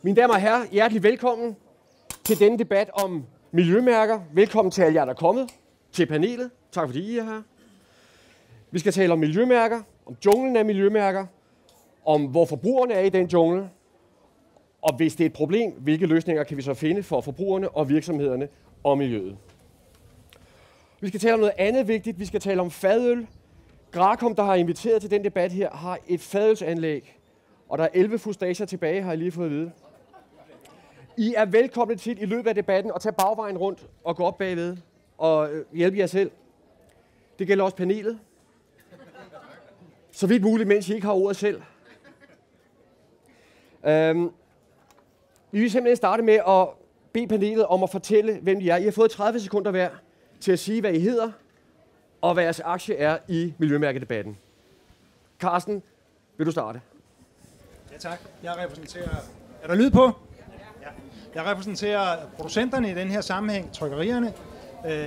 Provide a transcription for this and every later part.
Mine damer og herrer, hjertelig velkommen til denne debat om miljømærker. Velkommen til alle jer, der er kommet til panelet. Tak fordi I er her. Vi skal tale om miljømærker, om junglen af miljømærker, om hvor forbrugerne er i den jungle, og hvis det er et problem, hvilke løsninger kan vi så finde for forbrugerne og virksomhederne og miljøet. Vi skal tale om noget andet vigtigt. Vi skal tale om fadøl. Grakom, der har inviteret til den debat her, har et fadølsanlæg, og der er 11 fustager tilbage, har jeg lige fået at vide. I er velkomne til i løbet af debatten at tage bagvejen rundt og gå op bagved og hjælpe jer selv. Det gælder også panelet. Så vidt muligt, mens I ikke har ordet selv. Vi vil simpelthen starte med at bede panelet om at fortælle, hvem I er. I har fået 30 sekunder hver til at sige, hvad I hedder, og hvad jeres aktie er i miljømærkedebatten. Carsten, vil du starte? Ja, tak. Jeg repræsenterer... Er der lyd på? Ja. Jeg repræsenterer producenterne i den her sammenhæng, trykkerierne.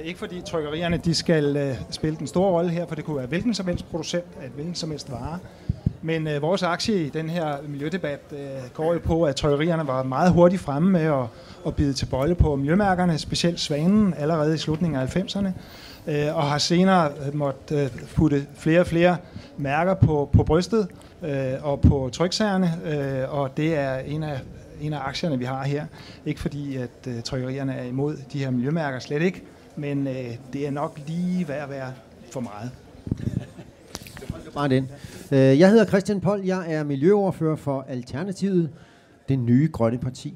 Ikke fordi trykkerierne de skal spille den store rolle her, for det kunne være hvilken som helst producent af hvilken som helst vare. Men vores aktie i den her miljødebat går jo på, at trykkerierne var meget hurtigt fremme med at bide til bolle på miljømærkerne, specielt Svanen allerede i slutningen af 90'erne, og har senere måttet putte flere og flere mærker på brystet og på tryksagerne, og det er en af aktierne, vi har her. Ikke fordi, at trykkerierne er imod de her miljømærker, slet ikke, men det er nok lige ved at være for meget. Bare den. Jeg hedder Christian Poll, jeg er miljøordfører for Alternativet, det nye grønne parti.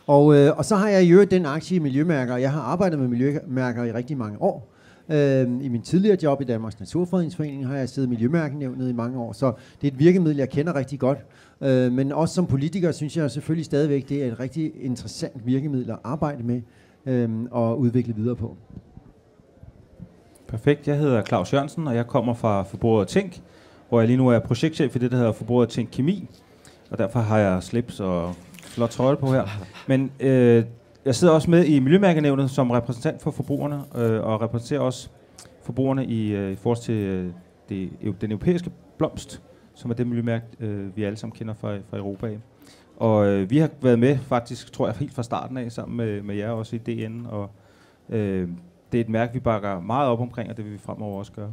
Og så har jeg i øvrigt den aktie i miljømærker. Jeg har arbejdet med miljømærker i rigtig mange år. I min tidligere job i Danmarks Naturfredningsforening har jeg siddet i Miljømærkenævnet i mange år, så det er et virkemiddel, jeg kender rigtig godt. Men også som politiker synes jeg selvfølgelig stadigvæk, det er et rigtig interessant virkemiddel at arbejde med og udvikle videre på. Perfekt. Jeg hedder Claus Jørgensen, og jeg kommer fra Forbruger Tænk, hvor jeg lige nu er projektchef i det, der hedder Forbruger Tænk Kemi, og derfor har jeg slips og flot trøje på her. Men jeg sidder også med i Miljømærkenævnet som repræsentant for forbrugerne, og repræsenterer også forbrugerne i forhold til den europæiske blomst, som er det miljømærke, vi alle sammen kender fra Europa af. Og vi har været med faktisk, tror jeg, helt fra starten af, sammen med jer også i DN, og det er et mærke, vi bakker meget op omkring, og det vil vi fremover også gøre.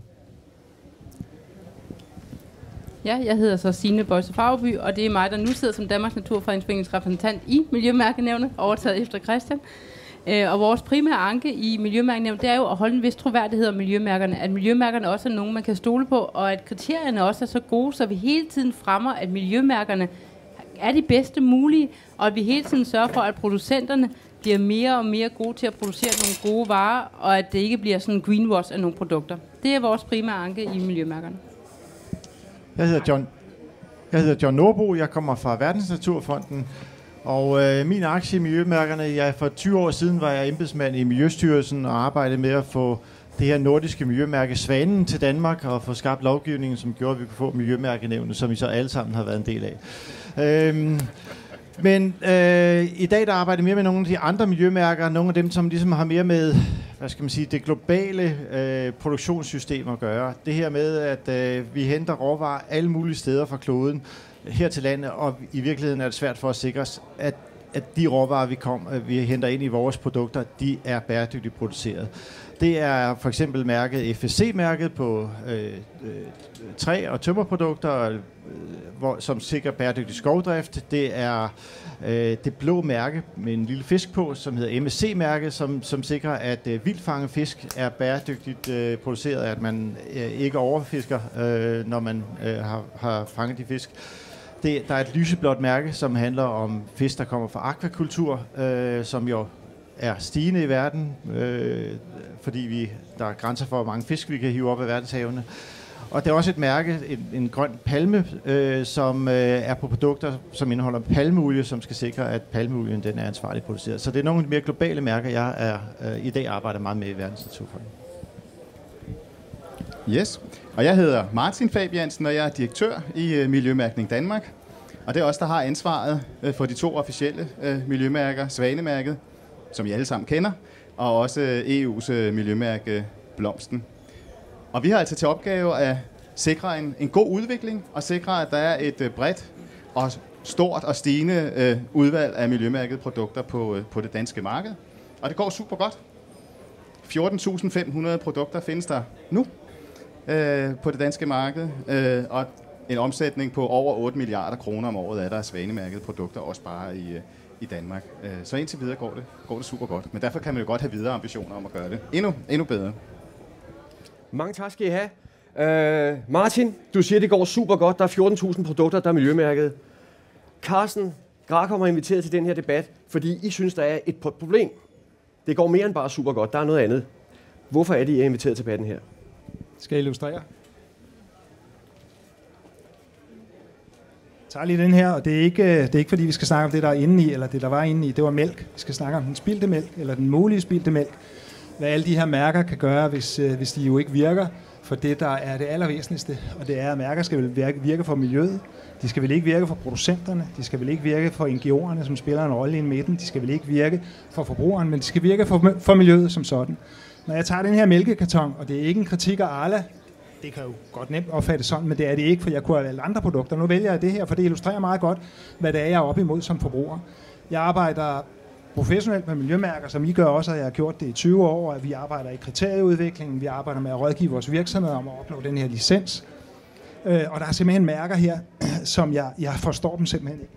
Ja, jeg hedder så Signe Bøjse Farveby, og det er mig, der nu sidder som Danmarks Naturfredningsforenings repræsentant i Miljømærkenævnet, overtaget efter Christian. Og vores primære anke i Miljømærkenævnet, det er jo at holde en vis troværdighed om miljømærkerne. At miljømærkerne også er nogen, man kan stole på, og at kriterierne også er så gode, så vi hele tiden fremmer, at miljømærkerne er de bedste mulige, og at vi hele tiden sørger for, at producenterne bliver mere og mere gode til at producere nogle gode varer, og at det ikke bliver sådan en greenwash af nogle produkter. Det er vores primære anke i miljømærkerne. Jeg hedder John Norbo, jeg kommer fra Verdensnaturfonden, og min aktie i miljømærkerne, for 20 år siden var jeg embedsmand i Miljøstyrelsen og arbejdede med at få det her nordiske miljømærke Svanen til Danmark og få skabt lovgivningen, som gjorde, at vi kunne få Miljømærkenævnet, som vi så alle sammen har været en del af. Men i dag der arbejder jeg mere med nogle af de andre miljømærker, nogle af dem, som ligesom har mere med, hvad skal man sige, det globale produktionssystem at gøre. Det her med, at vi henter råvarer alle mulige steder fra kloden her til landet, og i virkeligheden er det svært for at sikre os, at de råvarer, vi henter ind i vores produkter, de er bæredygtigt produceret. Det er for eksempel mærket FSC-mærket på træ- og tømmerprodukter, som sikrer bæredygtig skovdrift. Det er det blå mærke med en lille fisk på, som hedder MSC-mærket, som sikrer, at vildtfanget fisk er bæredygtigt produceret, at man ikke overfisker, når man har fanget de fisk. Der er et lyseblåt mærke, som handler om fisk, der kommer fra akvakultur, som jo er stigende i verden, fordi der er grænser for, hvor mange fisk vi kan hive op af verdenshavene. Og der er også et mærke, en grøn palme, som er på produkter, som indeholder palmeolie, som skal sikre, at palmeolien den er ansvarligt produceret. Så det er nogle af de mere globale mærker, jeg i dag arbejder meget med i Verdensnaturfonden. Yes, og jeg hedder Martin Fabiansen, og jeg er direktør i Miljømærkning Danmark. Og det er os, der har ansvaret for de 2 officielle miljømærker, Svanemærket, som I alle sammen kender, og også EU's miljømærke Blomsten. Og vi har altså til opgave at sikre en god udvikling, og sikre, at der er et bredt og stort og stigende udvalg af miljømærkede produkter på det danske marked. Og det går super godt. 14.500 produkter findes der nu på det danske marked, og en omsætning på over 8 milliarder kroner om året er der af svanemærkede produkter, også bare i Danmark. Så indtil videre går det super godt. Men derfor kan man jo godt have videre ambitioner om at gøre det endnu bedre. Mange tak skal I have. Martin, du siger, det går super godt. Der er 14.000 produkter, der er miljømærket. Carsten Grakholm har inviteret til den her debat, fordi I synes, der er et problem. Det går mere end bare super godt. Der er noget andet. Hvorfor er det, I er inviteret til debatten her? Skal jeg illustrere? Jeg tager lige den her, og det er ikke fordi, vi skal snakke om det, der er inde i, eller det, der var inde i. Det var mælk. Vi skal snakke om den spildte mælk, eller den mulige spildte mælk. Hvad alle de her mærker kan gøre, hvis de jo ikke virker for det, der er det allervæsentligste. Og det er, at mærker skal vel virke for miljøet. De skal vel ikke virke for producenterne. De skal vel ikke virke for NGO'erne, som spiller en rolle i midten. De skal vel ikke virke for forbrugeren, men de skal virke for miljøet som sådan. Når jeg tager den her mælkekarton, og det er ikke en kritik af Arla, det kan jo godt nemt opfattes sådan, men det er det ikke, for jeg kunne have valgt andre produkter. Nu vælger jeg det her, for det illustrerer meget godt, hvad det er, jeg er op imod som forbruger. Jeg arbejder professionelt med miljømærker, som I gør også, og jeg har gjort det i 20 år, og vi arbejder i kriterieudviklingen, vi arbejder med at rådgive vores virksomheder om at opnå den her licens. Og der er simpelthen mærker her, som jeg forstår dem simpelthen ikke.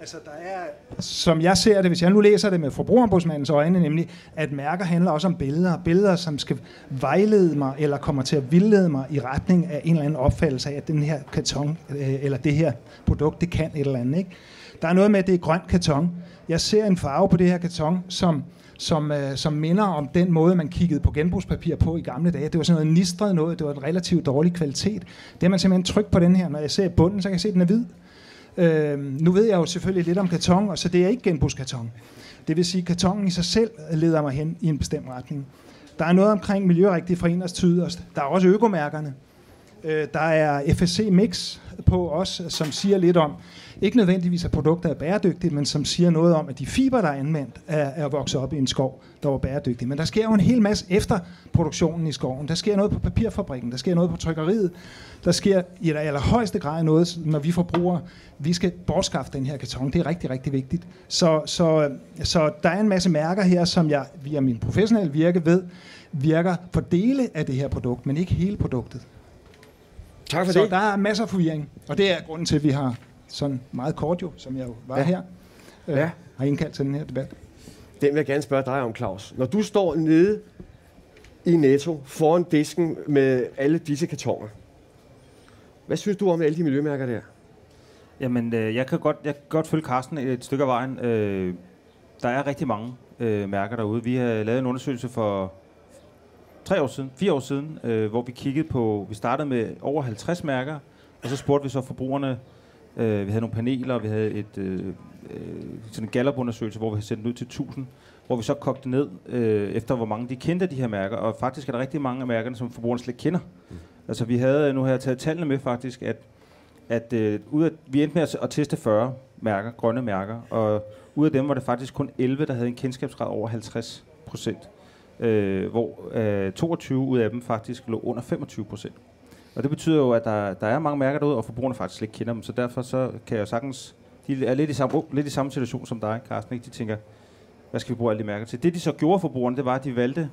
Altså, der er, som jeg ser det, hvis jeg nu læser det med forbrugerombudsmandens øjne, nemlig, at mærker handler også om billeder. Billeder, som skal vejlede mig, eller kommer til at vildlede mig i retning af en eller anden opfattelse af, at den her karton, eller det her produkt, det kan et eller andet. Ikke? Der er noget med, at det er grøn karton. Jeg ser en farve på det her karton, som minder om den måde, man kiggede på genbrugspapir på i gamle dage. Det var sådan noget nistret noget, det var en relativt dårlig kvalitet. Det er man simpelthen trykt på den her. Når jeg ser bunden, så kan jeg se, at den er hvid. Nu ved jeg jo selvfølgelig lidt om karton, og så det er ikke genbrugskarton. Det vil sige, at kartongen i sig selv leder mig hen i en bestemt retning. Der er noget omkring miljørigtige fra inderst til yderst. Der er også økomærkerne. Der er FSC Mix på os, som siger lidt om, ikke nødvendigvis at produkter er bæredygtige, men som siger noget om, at de fiber, der er anvendt, er vokset op i en skov, der var bæredygtig. Men der sker jo en hel masse efter produktionen i skoven. Der sker noget på papirfabrikken, der sker noget på trykkeriet. Der sker i allerhøjeste grad noget, når vi forbrugere, vi skal bortskaffe den her karton. Det er rigtig, rigtig vigtigt. Så der er en masse mærker her, som jeg via min professionelle virke ved, virker for dele af det her produkt, men ikke hele produktet. Tak for så det. Der er masser af forvirring, og det er grunden til, at vi har sådan meget kort jo, som jeg jo var her, har indkaldt til den her debat. Den vil jeg gerne spørge dig om, Claus. Når du står nede i Netto foran disken med alle disse kartoner, hvad synes du om alle de miljømærker der? Jamen, jeg kan godt følge Carsten et stykke af vejen. Der er rigtig mange mærker derude. Vi har lavet en undersøgelse for 4 år siden, hvor vi kiggede på, vi startede med over 50 mærker, og så spurgte vi så forbrugerne, vi havde nogle paneler, vi havde sådan en Gallup-undersøgelse, hvor vi havde sendt ud til 1000, hvor vi så kogte ned efter, hvor mange de kendte de her mærker, og faktisk er der rigtig mange af mærkerne, som forbrugerne slet kender. Altså nu har jeg taget tallene med faktisk, at vi endte med at teste 40 mærker, grønne mærker, og ud af dem var det faktisk kun 11, der havde en kendskabsgrad over 50%. Hvor 22 ud af dem faktisk lå under 25%. Og det betyder jo, at der er mange mærker derude, og forbrugerne faktisk ikke kender dem, så derfor så kan jeg sagtens, de er lidt i samme situation som dig, Carsten, ikke? De tænker, hvad skal vi bruge alle de mærker til? Det de så gjorde forbrugerne, det var, at de valgte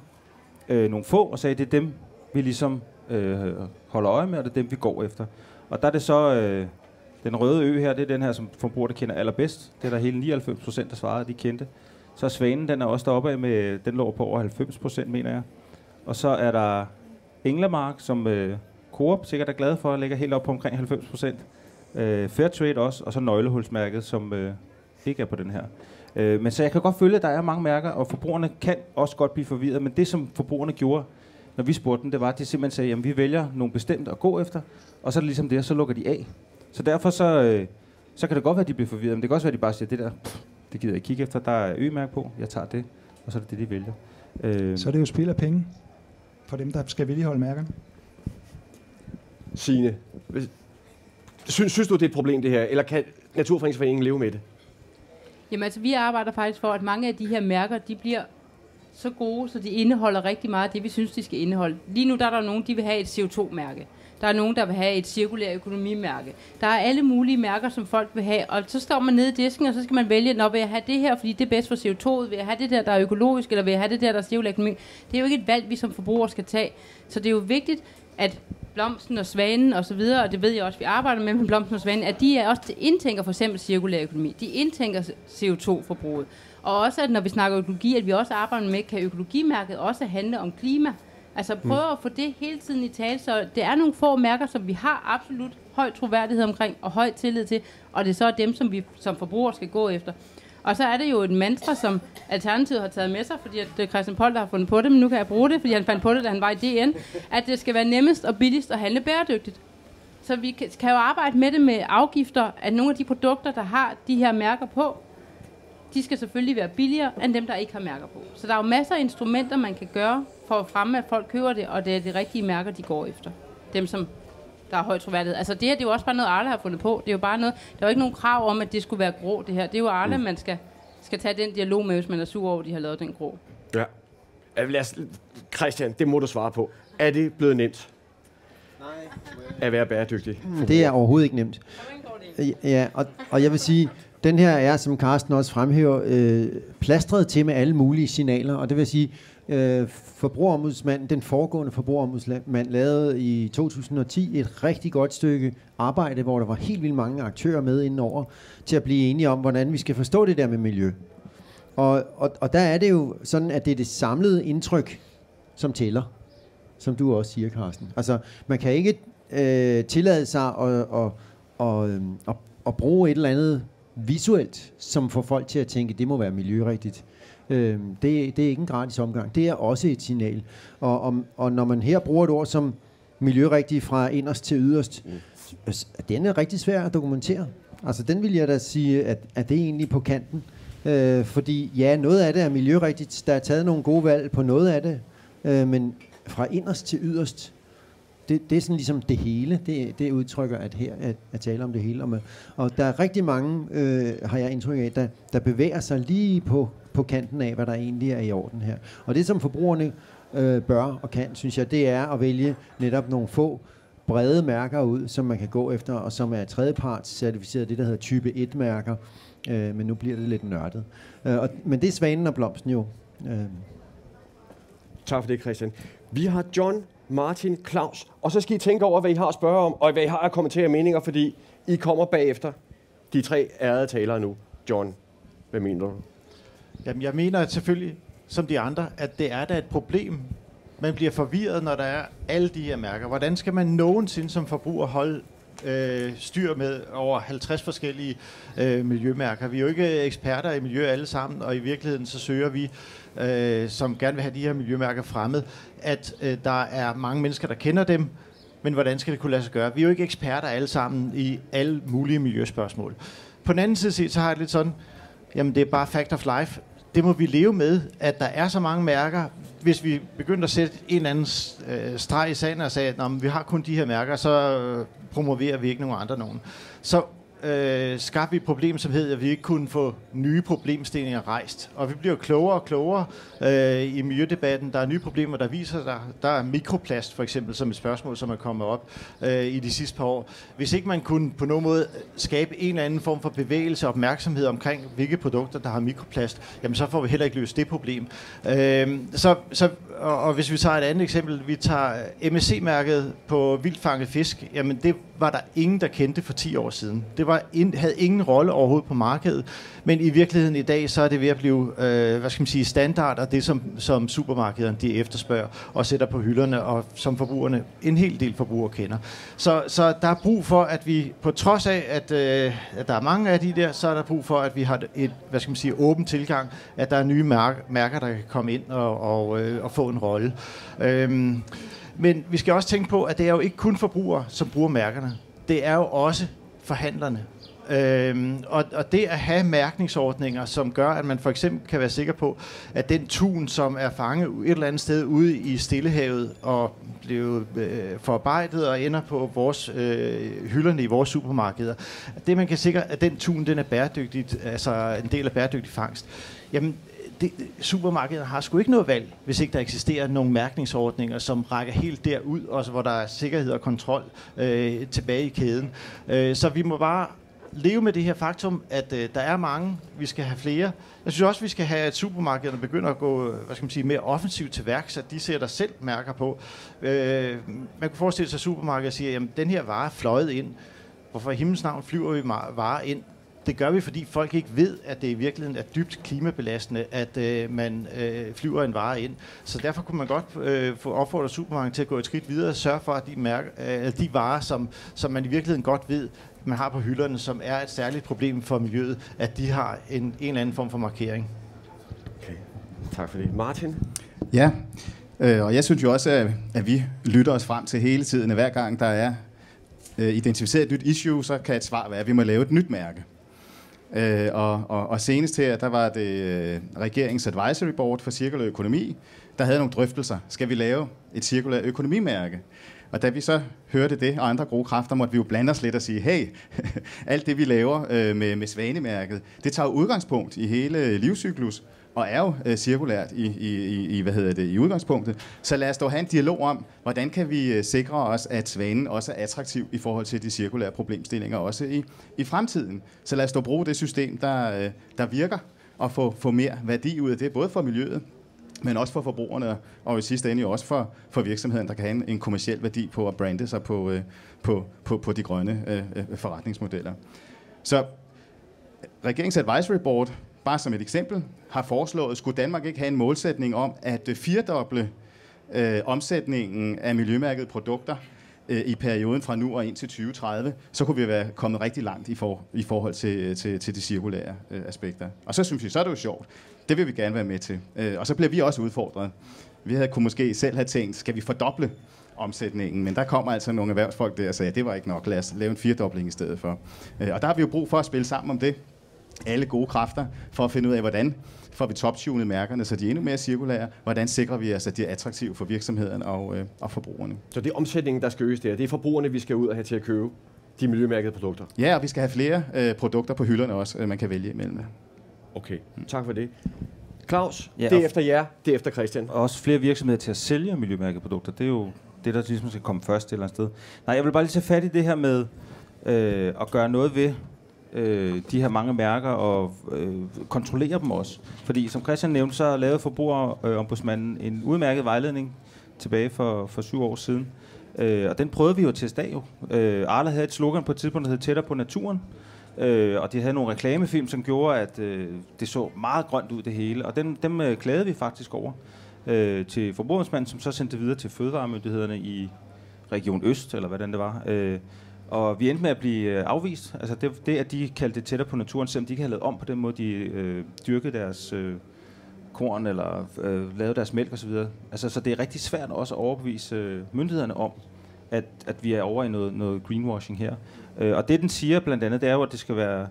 nogle få, og sagde, det er dem, vi ligesom holder øje med, og det er dem, vi går efter. Og der er det så, den røde ø her, det er den her, som forbrugerne kender allerbedst. Det er der hele 99%, der svarede, at de kendte. Så Svanen, den er også deroppe af med, den lå på over 90%, mener jeg. Og så er der Englemark, som Coop sikkert er glad for, ligger helt op på omkring 90%. Fairtrade også, og så nøglehulsmærket, som ikke er på den her. Men så jeg kan godt følge, at der er mange mærker, og forbrugerne kan også godt blive forvirret, men det som forbrugerne gjorde, når vi spurgte dem, det var, at de simpelthen sagde, at vi vælger nogle bestemte at gå efter, og så er det ligesom det, og så lukker de af. Så derfor så kan det godt være, at de bliver forvirret, men det kan også være, at de bare siger, det der, det gider jeg ikke kigge efter, der er ø-mærke på, jeg tager det, og så er det det, de vælger. Så er det jo spil af penge for dem, der skal vedligeholde mærkerne. Signe, synes du, det er et problem, det her, eller kan Naturfredningsforeningen leve med det? Jamen altså, vi arbejder faktisk for, at mange af de her mærker, de bliver så gode, så de indeholder rigtig meget af det, vi synes, de skal indeholde. Lige nu der er der nogen, de vil have et CO2-mærke. Der er nogen, der vil have et cirkulær økonomimærke. Der er alle mulige mærker, som folk vil have, og så står man nede i disken, og så skal man vælge, når vil jeg have det her, fordi det er bedst for CO2'et, vil jeg have det der er økologisk, eller vil jeg have det der er cirkulær økonomi. Det er jo ikke et valg, vi som forbrugere skal tage. Så det er jo vigtigt, at Blomsten og Svanen og så videre, og det ved jeg også, vi arbejder med Blomsten og Svanen, at de er også indtænker for eksempel cirkulær økonomi. De indtænker CO2-forbruget. Og også, at når vi snakker økologi, at vi også arbejder med, kan økologimærket også handle om klima. Altså prøve at få det hele tiden i tale, så det er nogle få mærker, som vi har absolut høj troværdighed omkring og høj tillid til, og det er så dem, som vi som forbrugere skal gå efter. Og så er det jo et mantra, som Alternativet har taget med sig, fordi at det er Christian Poll, der har fundet på det, men nu kan jeg bruge det, fordi han fandt på det, da han var i DN, at det skal være nemmest og billigst at handle bæredygtigt. Så vi kan jo arbejde med det med afgifter, at nogle af de produkter, der har de her mærker på, de skal selvfølgelig være billigere end dem, der ikke har mærker på. Så der er jo masser af instrumenter, man kan gøre for at fremme, at folk køber det, og det er de rigtige mærker, de går efter. Dem, som der er høj troværdighed. Altså det her, det er jo også bare noget, Arla har fundet på. Det er jo bare noget, der er jo ikke nogen krav om, at det skulle være grå, det her. Det er jo Arla, man skal tage den dialog med, hvis man er sur over, at de har lavet den grå. Ja. Christian, det må du svare på. Er det blevet nemt? Nej. At være bæredygtig? Det er overhovedet ikke nemt. Ja, og jeg vil sige, den her er, som Carsten også fremhæver, plastret til med alle mulige signaler, og det vil sige, forbrugerombudsmanden, den foregående forbrugerombudsmand, lavede i 2010 et rigtig godt stykke arbejde, hvor der var helt vildt mange aktører med indenover, til at blive enige om, hvordan vi skal forstå det der med miljø. Og der er det jo sådan, at det er det samlede indtryk, som tæller, som du også siger, Carsten. Altså, man kan ikke tillade sig at bruge et eller andet visuelt, som får folk til at tænke, det må være miljørigtigt. Det er ikke en gratis omgang. Det er også et signal. Og når man her bruger et ord som miljørigtigt fra inderst til yderst, den er rigtig svær at dokumentere. Altså den vil jeg da sige, at det er egentlig på kanten. Fordi ja, noget af det er miljørigtigt. Der er taget nogle gode valg på noget af det. Men fra inderst til yderst, det er sådan ligesom det hele. Det udtrykker, at her er tale om det hele. Og der er rigtig mange, har jeg indtryk af, der bevæger sig lige på kanten af, hvad der egentlig er i orden her. Og det, som forbrugerne bør og kan, synes jeg, det er at vælge netop nogle få brede mærker ud, som man kan gå efter, og som er tredjeparts certificeret, det der hedder type 1-mærker. Men nu bliver det lidt nørdet. Men det er Svanen og Blomsten jo. Tak for det, Christian. Vi har John, Martin, Claus, og så skal I tænke over, hvad I har at spørge om, og hvad I har at kommentere meninger, fordi I kommer bagefter de tre ærede talere nu. John, hvad mener du? Jamen, jeg mener selvfølgelig, som de andre, at det er da et problem. Man bliver forvirret, når der er alle de her mærker. Hvordan skal man nogensinde som forbruger holde styr med over 50 forskellige miljømærker? Vi er jo ikke eksperter i miljø alle sammen, og i virkeligheden så søger vi, som gerne vil have de her miljømærker fremmed, at der er mange mennesker, der kender dem, men hvordan skal det kunne lade sig gøre? Vi er jo ikke eksperter alle sammen i alle mulige miljøspørgsmål. På den anden side set, så har jeg lidt sådan, jamen det er bare fact of life. Det må vi leve med, at der er så mange mærker. Hvis vi begyndte at sætte en eller anden streg i sagen og sagde, at vi har kun de her mærker, så promoverer vi ikke nogen andre nogen. Så skabte vi et problem, som hedder, at vi ikke kunne få nye problemstillinger rejst. Og vi bliver klogere og klogere i miljødebatten. Der er nye problemer, der viser sig. Der er mikroplast for eksempel som et spørgsmål, som er kommet op i de sidste par år. Hvis ikke man kunne på nogen måde skabe en eller anden form for bevægelse og opmærksomhed omkring, hvilke produkter, der har mikroplast, jamen så får vi heller ikke løst det problem. Og hvis vi tager et andet eksempel, vi tager MSC-mærket på vildtfanget fisk, jamen det var der ingen, der kendte for 10 år siden. Det havde ingen rolle overhovedet på markedet, men i virkeligheden i dag, så er det ved at blive, standard, og det som supermarkederne de efterspørger og sætter på hylderne, og som forbrugerne, en hel del forbrugere kender. Så der er brug for, at vi, på trods af, at der er mange af de der, så er der brug for, at vi har et, åben tilgang, at der er nye mærker, der kan komme ind og få en rolle. Men vi skal også tænke på, at det er jo ikke kun forbrugere, som bruger mærkerne. Det er jo også forhandlerne. Og det at have mærkningsordninger, som gør, at man for eksempel kan være sikker på, at den tun, som er fanget et eller andet sted ude i Stillehavet og blev forarbejdet og ender på vores hylderne i vores supermarkeder, det man kan sikre, at den tun, den er bæredygtigt, altså en del af bæredygtig fangst. Jamen, supermarkederne har sgu ikke noget valg, hvis ikke der eksisterer nogle mærkningsordninger, som rækker helt derud, også hvor der er sikkerhed og kontrol tilbage i kæden. Så vi må bare leve med det her faktum, at der er mange, vi skal have flere. Jeg synes også, vi skal have, at supermarkederne begynder at gå mere offensivt til værk, så de sætter selv mærker på. Man kunne forestille sig, at supermarkedet siger, at den her vare er fløjet ind. Hvorfor i himlens navn flyver vi varer ind? Det gør vi, fordi folk ikke ved, at det i virkeligheden er dybt klimabelastende, at man flyver en vare ind. Så derfor kunne man godt få opfordret supermarkedet til at gå et skridt videre og sørge for, at de varer, som man i virkeligheden godt ved, man har på hylderne, som er et særligt problem for miljøet, at de har en eller anden form for markering. Okay. Tak for det. Martin? Ja, og jeg synes jo også, at vi lytter os frem til hele tiden, at hver gang der er identificeret et nyt issue, så kan et svar være, at vi må lave et nyt mærke. Og senest her, der var det regeringens advisory board for cirkulær økonomi, der havde nogle drøftelser. Skal vi lave et cirkulær økonomimærke? Og da vi så hørte det, og andre gode kræfter, måtte vi jo blande os lidt og sige, hey, alt det vi laver med Svanemærket, det tager udgangspunkt i hele livscyklus, og er jo cirkulært i udgangspunktet. Så lad os dog have en dialog om, hvordan kan vi sikre os, at Svanen også er attraktiv i forhold til de cirkulære problemstillinger også i fremtiden. Så lad os dog bruge det system, der virker, og få mere værdi ud af det, både for miljøet, men også for forbrugerne, og i sidste ende jo også for virksomheden, der kan have en kommerciel værdi på at brande sig på de grønne forretningsmodeller. Så regeringens advisory board, bare som et eksempel, har foreslået, skulle Danmark ikke have en målsætning om at firedoble omsætningen af miljømærkede produkter i perioden fra nu og ind til 2030, så kunne vi være kommet rigtig langt i forhold til de cirkulære aspekter. Og så synes vi, så er det jo sjovt. Det vil vi gerne være med til. Og så bliver vi også udfordret. Vi kunne måske selv have tænkt, skal vi fordoble omsætningen? Men der kommer altså nogle erhvervsfolk der og sagde, at det var ikke nok. Lad os lave en firedobling i stedet for. Og der har vi jo brug for at spille sammen om det. Alle gode kræfter for at finde ud af, hvordan får vi top-tunet mærkerne, så de er endnu mere cirkulære. Hvordan sikrer vi os, at de er attraktive for virksomheden og forbrugerne? Så det er omsætningen, der skal øges der. Det er forbrugerne, vi skal ud og have til at købe de miljømærkede produkter. Ja, og vi skal have flere produkter på hylderne også, man kan vælge imellem. Okay, tak for det. Claus, ja, det er efter jer, det er efter Christian. Og også flere virksomheder til at sælge miljømærkede produkter. Det er jo det, der ligesom skal komme først et eller andet sted. Nej, jeg vil bare lige tage fat i det her med at gøre noget ved de her mange mærker og kontrollere dem også. Fordi som Christian nævnte, så lavede Forbrugerombudsmanden en udmærket vejledning tilbage for 7 år siden. Og den prøvede vi jo til dag. Arla havde et slogan på et tidspunkt, der hed Tættere på naturen. Og de havde nogle reklamefilm, som gjorde, at det så meget grønt ud det hele. Og dem klagede vi faktisk over til Forbrugerombudsmanden, som så sendte det videre til fødevaremyndighederne i Region Øst, eller hvordan det var. Og vi endte med at blive afvist. Altså det at de kaldte det Tættere på naturen, selvom de ikke havde lavet om på den måde, de dyrkede deres korn eller lavede deres mælk osv. Altså, så det er rigtig svært også at overbevise myndighederne om, at vi er over i noget greenwashing her. Og det, den siger blandt andet, det er jo, at det skal være,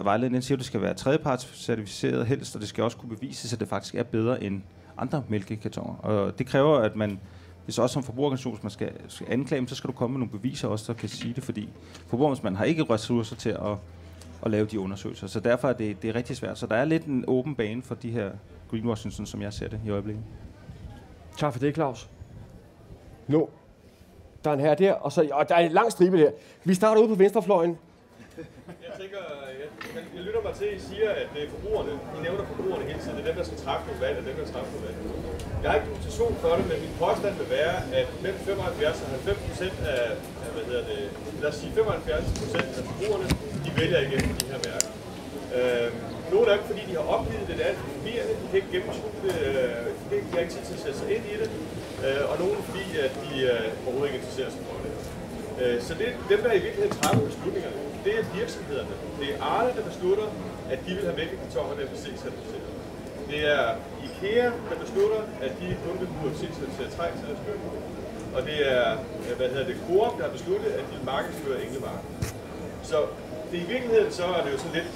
vejledningen siger, at det skal være tredjepartscertificeret helst, og det skal også kunne bevises, at det faktisk er bedre end andre mælkekartoner. Og det kræver, at man, hvis også som forbrugerorganisation, man skal anklage, så skal du komme med nogle beviser også, der kan sige det, fordi forbrugerombudsmanden har ikke ressourcer til at lave de undersøgelser. Så derfor er det rigtig svært. Så der er lidt en åben bane for de her greenwashing, som jeg ser det i øjeblikket. Tak for det, Claus. Nu, der er en her der, og der er en lang stribe der. Vi starter ude på venstrefløjen. Jeg tænker, jeg lytter mig til, at I siger, at det er forbrugerne. I nævner forbrugerne hele tiden. Det er dem, der skal træffe nogle valg, og dem, der træffe nogle valg. Jeg har ikke dokumentation for det, men min påstand vil være, at mellem 75 og 90% af, lad os sige 75% af forbrugerne, de vælger igennem de her mærker. Nogle af dem, fordi de har opgivet det, alt for forvirrende, de kan ikke gennemskue det, de har ikke tid til at sætte sig ind i det, og nogle fordi, at de overhovedet ikke interesserer sig for det. Så det er dem, der i virkeligheden træffer beslutningerne. Det er virksomhederne. Det er Arla, der beslutter, at de vil have mælkekartoner, der er FSC-certificeret. Det er IKEA, der beslutter, at de kun vil bruge FSC-certificeret træ til deres køkken. Og det er, Coop, der har besluttet, at de vil markedsføre Englemark. Så det i virkeligheden, så er det jo sådan lidt,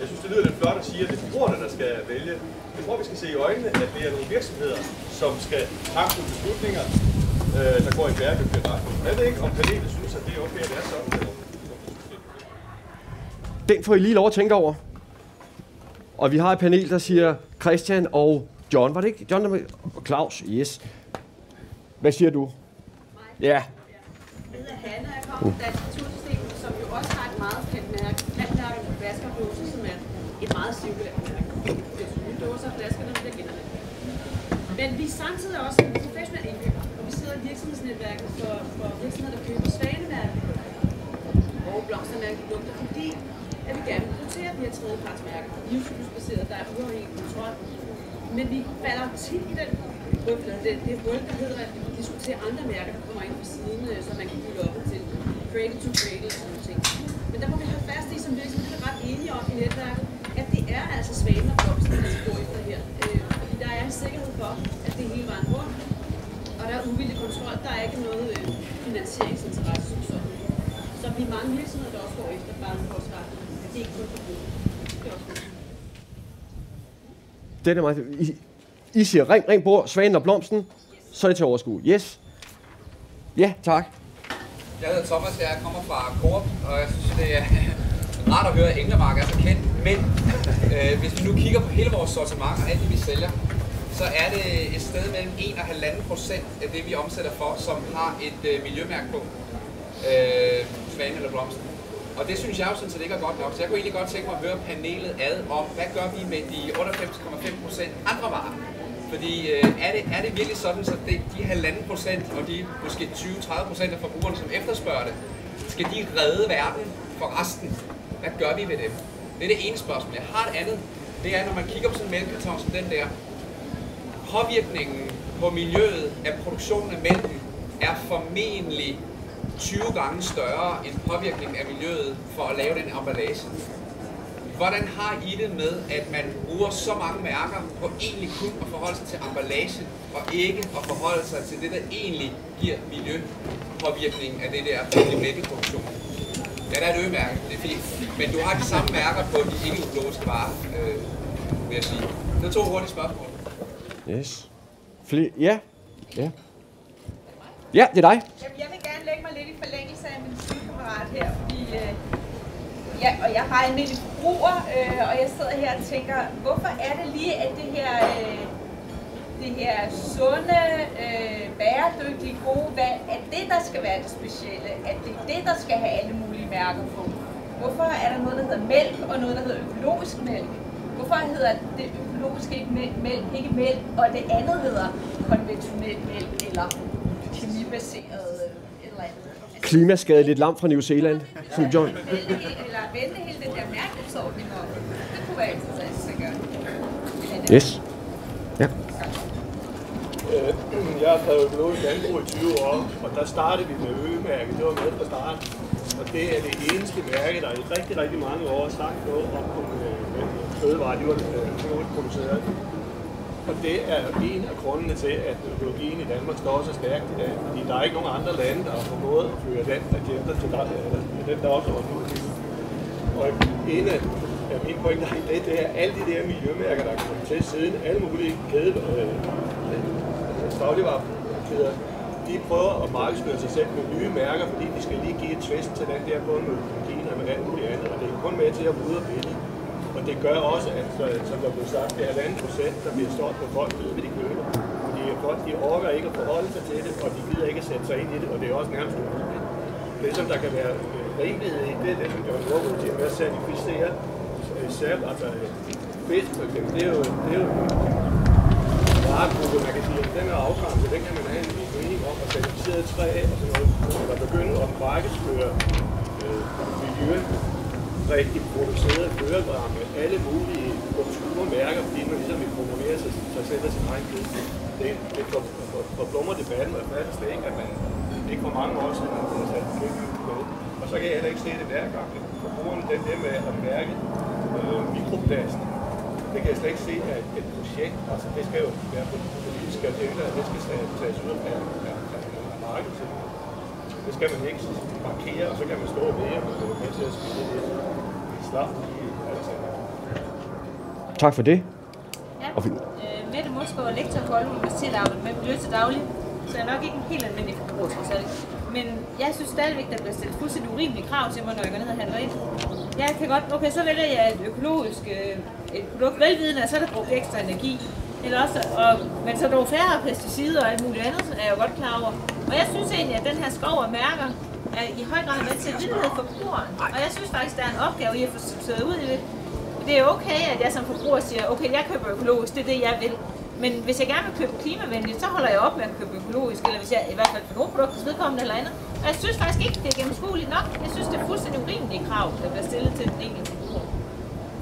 jeg synes, det lyder lidt flot at sige, at det er forbrugerne, der skal vælge. Jeg tror, vi skal se i øjnene, at det er nogle virksomheder, som skal træffe nogle beslutninger, der går i bæredygtig retning. Jeg ved ikke, om panelet synes, at det er okay, at det er sådan. Den får I lige lov at tænke over. Og vi har et panel, der siger Christian og John. Var det ikke John og Claus? Yes. Hvad siger du? Ja. Jeg hedder Hanna, jeg kommer fra Dansk Natursystemet, som jo også har et meget kendt mærke. Vandmærket på flasker og dåser, som er et meget cirkulært mærke. Det er nye dåser og flasker, der bliver genanvendt. Men vi er samtidig også en professionel indkøber, og vi sidder i virksomhedsnetværket for virksomheder, der køber svanemærker og blomstermærkeprodukter, fordi at vi gerne vil prioritere de her tredjepartsmærker, livscyklusbaserede, der er uafhængig kontrol. Men vi falder tit i det hul, der hedder, at vi diskuterer andre mærker, der kommer ind på siden, så man kan bygge op til cradle to cradle og sådan nogle ting. Men der må vi have fast i som virksomhed, det er ret enige om i netværket, at det er altså svanen og blomsten, der skal gå efter her. Fordi der er en sikkerhed for, at det er hele vejen rundt, og der er uvildig kontrol, der er ikke noget finansieringsinteresse som sådan. Så vi er mange virksomheder, der også går efter bare for at svare, at det ikke kun er forbrug. Det er også godt. Det er meget. I siger ring bord, svanen og blomsten, så er det til overskue. Yes. Ja, tak. Jeg hedder Thomas, jeg kommer fra Coop, og jeg synes, det er rart at høre, at Englemark er så kendt. Men hvis vi nu kigger på hele vores sortiment og alt det, vi sælger, så er det et sted mellem 1 og 1,5% af det, vi omsætter for, som har et miljømærke på. Svanen eller blomsten. Og det synes jeg jo sådan set ikke er godt nok. Så jeg kunne egentlig godt tænke mig at høre panelet ad om, hvad gør vi med de 98,5% andre varer? Fordi er det virkelig sådan, så de 1,5% og de måske 20-30% af forbrugerne, som efterspørger det, skal de redde verden for resten? Hvad gør vi ved dem? Det er det ene spørgsmål. Jeg har et andet. Det er, når man kigger på sådan en mælkekarton som den der, påvirkningen på miljøet af produktionen af mælken er formentlig 20 gange større end påvirkningen af miljøet for at lave den emballage. Hvordan har I det med, at man bruger så mange mærker på egentlig kun at forholde sig til emballagen, og ikke at forholde sig til det, der egentlig giver miljøpåvirkningen af det der i mælkeproduktionen? Ja, der er et øgemærke, det er fint. Men du har de samme mærker på de ikke-økologiske varer, vil jeg sige. Det er 2 hurtige spørgsmål. Yes. Ja. Ja, det er dig. Jamen, jeg vil gerne lægge mig lidt i forlængelse af min studiekammerat her, fordi og jeg har en lille forbruger, og jeg sidder her og tænker, hvorfor er det lige, at det her sunde, bæredygtige, gode vand, at det, der skal være det specielle, at det er det, der skal have alle mulige mærker på? Hvorfor er der noget, der hedder mælk, og noget, der hedder økologisk mælk? Hvorfor hedder det økologiske mælk ikke mælk, og det andet hedder konventionel mælk, eller kemibaseret eller andet? Klimaskadeligt lam fra New Zealand, som John. Eller vende hele den der mærkningsordning om. Det kunne være interessant at gøre. Yes. Ja. Jeg har drevet økologisk landbrug i 20 år, og der startede vi med øgemærke. Det var med fra start. Og det er det eneste mærke, der i rigtig, rigtig mange år har sagt noget om fødevarer, de var økologisk produceret. Og det er en af grundene til, at økologien i Danmark står så stærkt i dag. Fordi der er ikke nogen andre lande, der har formået at føre den agenda til den dagsorden ud. Og en af mine pointer i det er alle de der miljømærker, der er kommet til siden, alle mulige dagligvarekæder, de prøver at markedsføre sig selv med nye mærker, fordi de skal lige give et twist til den der både med økologien og med alt muligt andet. Og det er kun med til at bryde og billigt. Og det gør også, at som der blev sagt, det er 1,5%, der bliver stort på folk, ved hvad de køber. Fordi folk, de orker ikke at forholde sig til det, og de gider ikke at sætte sig ind i det, og det er også nærmest umuligt. Det, som der kan være rimelighed i, det er det, som John Warwood siger med at certificere altså fisk for eksempel. Det er jo varegruppe, man kan sige, at den er afgrænset, den kan man have en mening om at certificere træ og sådan noget, der begynder at markedsføre miljø. Rigtig producerede førervarer med alle mulige kulturmærker, fordi man ligesom vil promovere sig selv og sin egen tid. Det forblommer debatten, og jeg fatter slet ikke, at man ikke for mange år siden har fået sat køkken på. Og så kan jeg heller ikke se det hver gang. Forbrugerne, den der med at mærke mikroplast, det kan jeg slet ikke se af et projekt. Altså det skal jo være på politiske agenda, at det skal tages ud af markedet. Det skal man ikke markere, og så kan man stå ved, og man kan til at spille det slag i alt sammen. Tak for det. Ja. Mette Moskov er lektor på Aalborg Universitet med miljø til daglig, så jeg er nok ikke en helt almindelig forbruger trods alt. Men jeg synes stadigvæk, der bliver stillet fuldstændig urimelige krav til mig, når jeg går ned og handler ind. Jeg kan godt, okay, så vælger jeg et økologisk et produkt velvidende, at så er der brugt ekstra energi. Eller også, men så er der jo færre pesticider og alt muligt andet, er jeg jo godt klar over. Og jeg synes egentlig, at den her skov og mærker er i høj grad med til vildhed for forbrugeren. Og jeg synes faktisk, der er en opgave i at få sorteret ud i det. Det er okay, at jeg som forbruger siger, okay, jeg køber økologisk, det er det, jeg vil. Men hvis jeg gerne vil købe klimavenligt, så holder jeg op med at købe økologisk, eller hvis jeg i hvert fald for nogle produkter vedkommende eller andet. Og jeg synes faktisk ikke, det er gennemskueligt nok. Jeg synes, det er fuldstændig urimelige krav, der bliver stillet til den enkelte forbruger.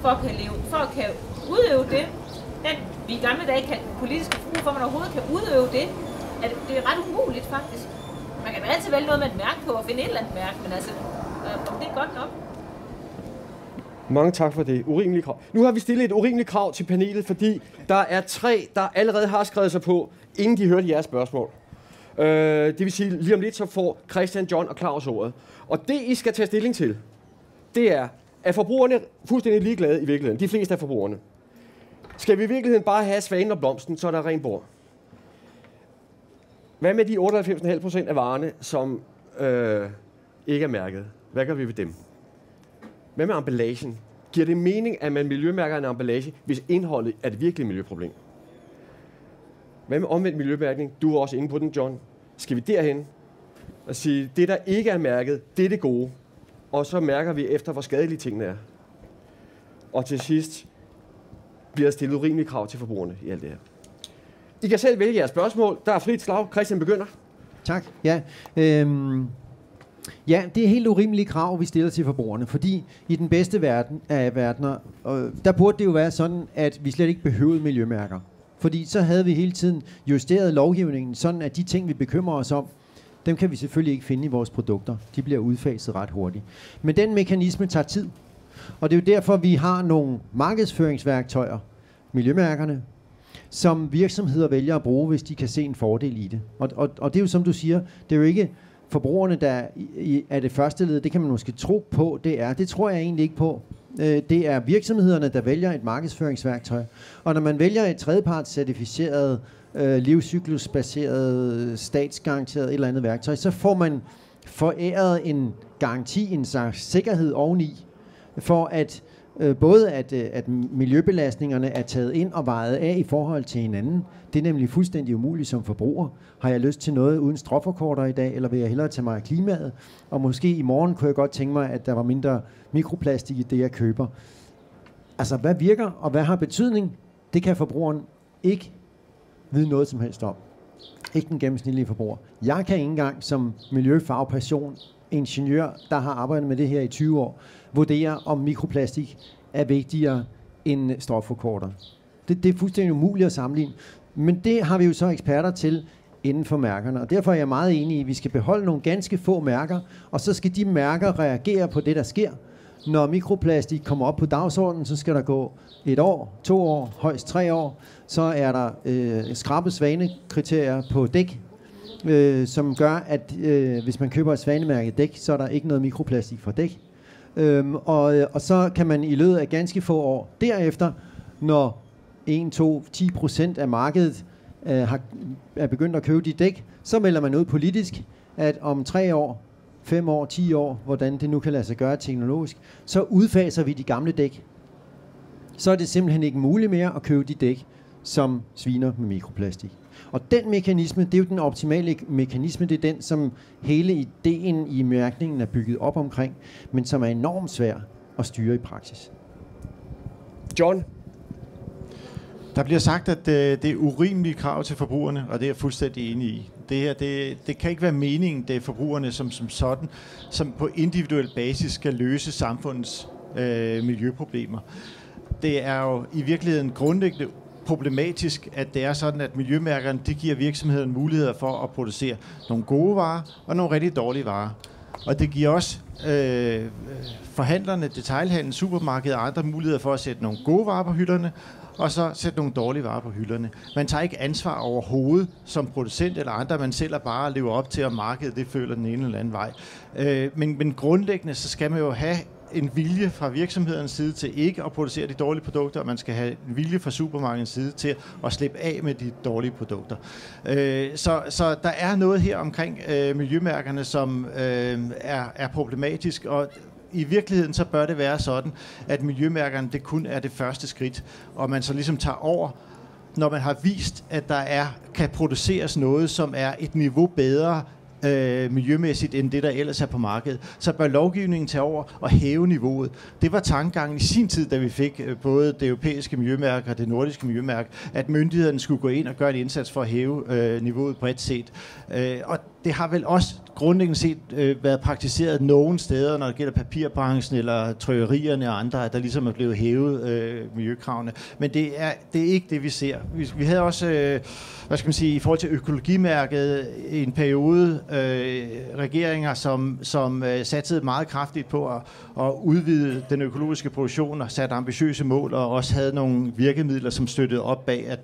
For at kan udøve det, vi i gamle dage kan politiske forbruger, for man overhovedet kan udøve det, at det er ret umuligt faktisk. Man kan altid vælge noget med et mærke på og finde et eller andet mærke, men altså, om det er godt nok. Mange tak for det. Urimelige krav. Nu har vi stillet et urimeligt krav til panelet, fordi der er 3, der allerede har skrevet sig på, inden de hørte jeres spørgsmål. Det vil sige, lige om lidt så får Christian, John og Claus ordet. Og det, I skal tage stilling til, det er, at forbrugerne fuldstændig ligeglade i virkeligheden. De fleste af forbrugerne. Skal vi i virkeligheden bare have Svanen og Blomsten, så er der rent bord? Hvad med de 98,5% af varerne, som ikke er mærket? Hvad gør vi ved dem? Hvad med emballagen? Giver det mening, at man miljømærker en emballage, hvis indholdet er et virkelig miljøproblem? Hvad med omvendt miljømærkning? Du er også inde på den, John. Skal vi derhen og sige, det der ikke er mærket, det er det gode. Og så mærker vi efter, hvor skadelige tingene er. Og til sidst bliver der stillet urimelige krav til forbrugerne i alt det her. I kan selv vælge jeres spørgsmål. Der er frit slag. Christian begynder. Tak. Ja, ja, det er helt urimelige krav, vi stiller til forbrugerne, fordi i den bedste verdener, der burde det jo være sådan, at vi slet ikke behøvede miljømærker. Fordi så havde vi hele tiden justeret lovgivningen, sådan at de ting, vi bekymrer os om, dem kan vi selvfølgelig ikke finde i vores produkter. De bliver udfaset ret hurtigt. Men den mekanisme tager tid. Og det er jo derfor, vi har nogle markedsføringsværktøjer, miljømærkerne, som virksomheder vælger at bruge, hvis de kan se en fordel i det. Og det er jo som du siger, det er jo ikke forbrugerne, der er det første led. Det kan man måske tro på, det er. Det tror jeg egentlig ikke på. Det er virksomhederne, der vælger et markedsføringsværktøj. Og når man vælger et tredjeparts certificeret, livscyklusbaseret, statsgaranteret et eller andet værktøj, så får man foræret en garanti, en slags sikkerhed oveni, for at både at miljøbelastningerne er taget ind og vejet af i forhold til hinanden. Det er nemlig fuldstændig umuligt som forbruger. Har jeg lyst til noget uden stråforkorter i dag, eller vil jeg hellere tage mig af klimaet? Og måske i morgen kunne jeg godt tænke mig, at der var mindre mikroplastik i det, jeg køber. Altså, hvad virker, og hvad har betydning? Det kan forbrugeren ikke vide noget som helst om. Ikke den gennemsnitlige forbruger. Jeg kan ikke engang som miljøfagperson, ingeniør, der har arbejdet med det her i 20 år, vurdere, om mikroplastik er vigtigere end stråforkorter. Det er fuldstændig umuligt at sammenligne. Men det har vi jo så eksperter til inden for mærkerne. Og derfor er jeg meget enig i, at vi skal beholde nogle ganske få mærker, og så skal de mærker reagere på det, der sker. Når mikroplastik kommer op på dagsordenen, så skal der gå 1 år, 2 år, højst 3 år. Så er der skrappe svanekriterier på dæk, som gør, at hvis man køber et svanemærket dæk, så er der ikke noget mikroplastik fra dæk. Og så kan man i løbet af ganske få år derefter, når 1-10% af markedet er begyndt at købe de dæk, så melder man ud politisk, at om 3 år, 5 år, 10 år, hvordan det nu kan lade sig gøre teknologisk, så udfaser vi de gamle dæk. Så er det simpelthen ikke muligt mere at købe de dæk, som sviner med mikroplastik. Og den mekanisme, det er jo den optimale mekanisme, det er den, som hele ideen i mærkningen er bygget op omkring, men som er enormt svær at styre i praksis. John? Der bliver sagt, at det er urimelige krav til forbrugerne, og det er jeg fuldstændig enig i. Det her, det kan ikke være meningen, det er forbrugerne som sådan, som på individuel basis skal løse samfundets miljøproblemer. Det er jo i virkeligheden grundlæggende problematisk, at det er sådan, at miljømærkerne de giver virksomheden muligheder for at producere nogle gode varer og nogle rigtig dårlige varer. Og det giver også forhandlerne, detailhandlen, supermarkeder og andre muligheder for at sætte nogle gode varer på hylderne, og så sætte nogle dårlige varer på hylderne. Man tager ikke ansvar overhovedet som producent eller andre, man selv bare lever op til, at markedet det føler den ene eller anden vej. Men grundlæggende, så skal man jo have en vilje fra virksomhedernes side til ikke at producere de dårlige produkter, og man skal have en vilje fra supermarkedets side til at slippe af med de dårlige produkter. Så der er noget her omkring miljømærkerne, som er problematisk, og i virkeligheden så bør det være sådan, at miljømærkerne det kun er det første skridt, og man så ligesom tager over, når man har vist, at kan produceres noget, som er et niveau bedre miljømæssigt end det, der ellers er på markedet, så bør lovgivningen tage over og hæve niveauet. Det var tankegangen i sin tid, da vi fik både det europæiske miljømærke og det nordiske miljømærke, at myndighederne skulle gå ind og gøre en indsats for at hæve niveauet bredt set. Og det har vel også grundlæggende set været praktiseret nogle steder, når det gælder papirbranchen eller trykkerierne og andre, at der ligesom er blevet hævet miljøkravene. Men det er ikke det, vi ser. Vi havde også, i forhold til økologimærket i en periode, regeringer, som satsede meget kraftigt på at udvide den økologiske produktion og satte ambitiøse mål, og også havde nogle virkemidler, som støttede op bag, at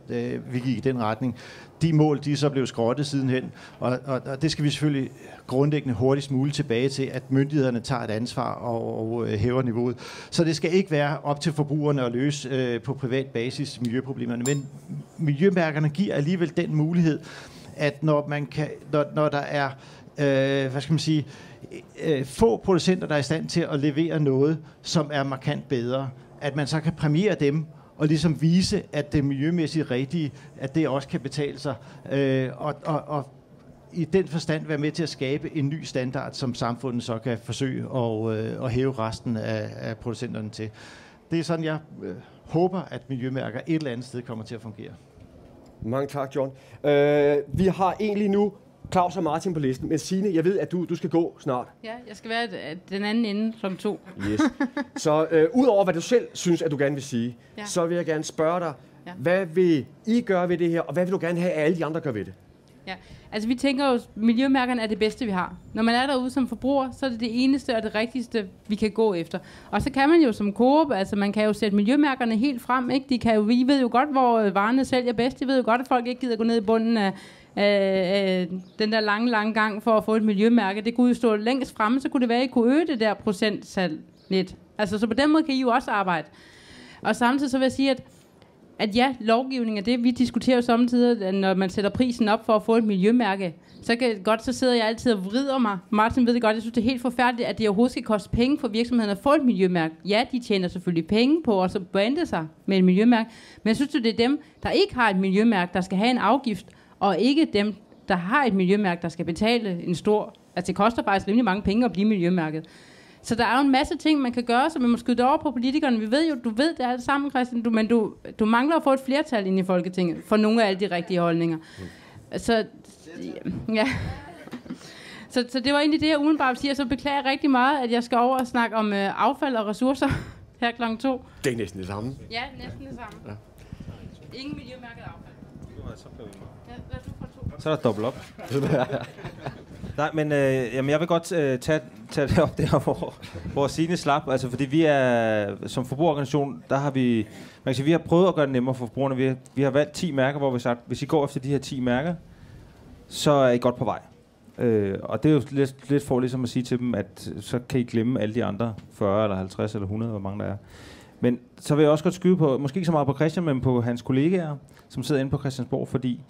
vi gik i den retning. De mål, de er så blevet skrottet sidenhen, og det skal vi selvfølgelig grundlæggende hurtigst muligt tilbage til, at myndighederne tager et ansvar og hæver niveauet. Så det skal ikke være op til forbrugerne at løse på privat basis miljøproblemerne, men miljømærkerne giver alligevel den mulighed, at når der er få producenter, der er i stand til at levere noget, som er markant bedre, at man så kan præmiere dem, og ligesom vise, at det miljømæssigt rigtige, at det også kan betale sig, og i den forstand være med til at skabe en ny standard, som samfundet så kan forsøge at hæve resten af producenterne til. Det er sådan, jeg håber, at miljømærker et eller andet sted kommer til at fungere. Mange tak, John. Vi har egentlig nu Claus og Martin på listen, men Signe, jeg ved, at du skal gå snart. Ja, jeg skal være den anden ende kl. 2. Yes. Så udover hvad du selv synes, at du gerne vil sige, så vil jeg gerne spørge dig, hvad vil I gøre ved det her, og hvad vil du gerne have, at alle de andre gør ved det? Ja, altså vi tænker jo, at miljømærkerne er det bedste, vi har. Når man er derude som forbruger, så er det det eneste og det rigtigste, vi kan gå efter. Og så kan man jo som Coop, altså man kan jo sætte miljømærkerne helt frem, ikke? Vi ved jo godt, hvor varerne sælger bedst. De ved jo godt, at folk ikke gider gå ned i bunden af den der lange gang for at få et miljømærke. Det kunne jo stå længst fremme, så kunne det være, at I kunne øge det der procentsalg lidt. Altså, så på den måde kan I jo også arbejde. Og samtidig så vil jeg sige, at ja, lovgivning er det. Vi diskuterer jo samtidig, når man sætter prisen op for at få et miljømærke. Så sidder jeg altid og vrider mig. Martin ved det godt, jeg synes, det er helt forfærdeligt, at det overhovedet skal koste penge for virksomheden at få et miljømærke. Ja, de tjener selvfølgelig penge på at brande sig med et miljømærke, men jeg synes, det er dem, der ikke har et miljømærke, der skal have en afgift, og ikke dem, der har et miljømærke, der skal betale en stor... Altså, det koster faktisk rimelig mange penge at blive miljømærket. Så der er jo en masse ting, man kan gøre, så man må skyde over på politikerne. Vi ved jo, du ved det alt sammen, Christian, men du mangler at få et flertal ind i Folketinget for nogle af alle de rigtige holdninger. Så, ja. Så det var egentlig det, jeg udenbart siger. Så beklager jeg rigtig meget, at jeg skal over og snakke om affald og ressourcer her kl. 2. Det er næsten det samme. Ja, næsten det samme. Ja. Ingen miljømærket affald. Så er der dobbelt op. Nej, men jamen, jeg vil godt tage det op der, hvor Signe slap. Altså, fordi vi er, som forbrugerorganisation, der har vi... Man kan sige, vi har prøvet at gøre det nemmere for forbrugerne. Vi har valgt 10 mærker, hvor vi sagt, hvis I går efter de her 10 mærker, så er I godt på vej. Og det er jo lidt for ligesom at sige til dem, at så kan I glemme alle de andre 40 eller 50 eller 100, hvor mange der er. Men så vil jeg også godt skyde på, måske ikke så meget på Christian, men på hans kollegaer, som sidder inde på Christiansborg, fordi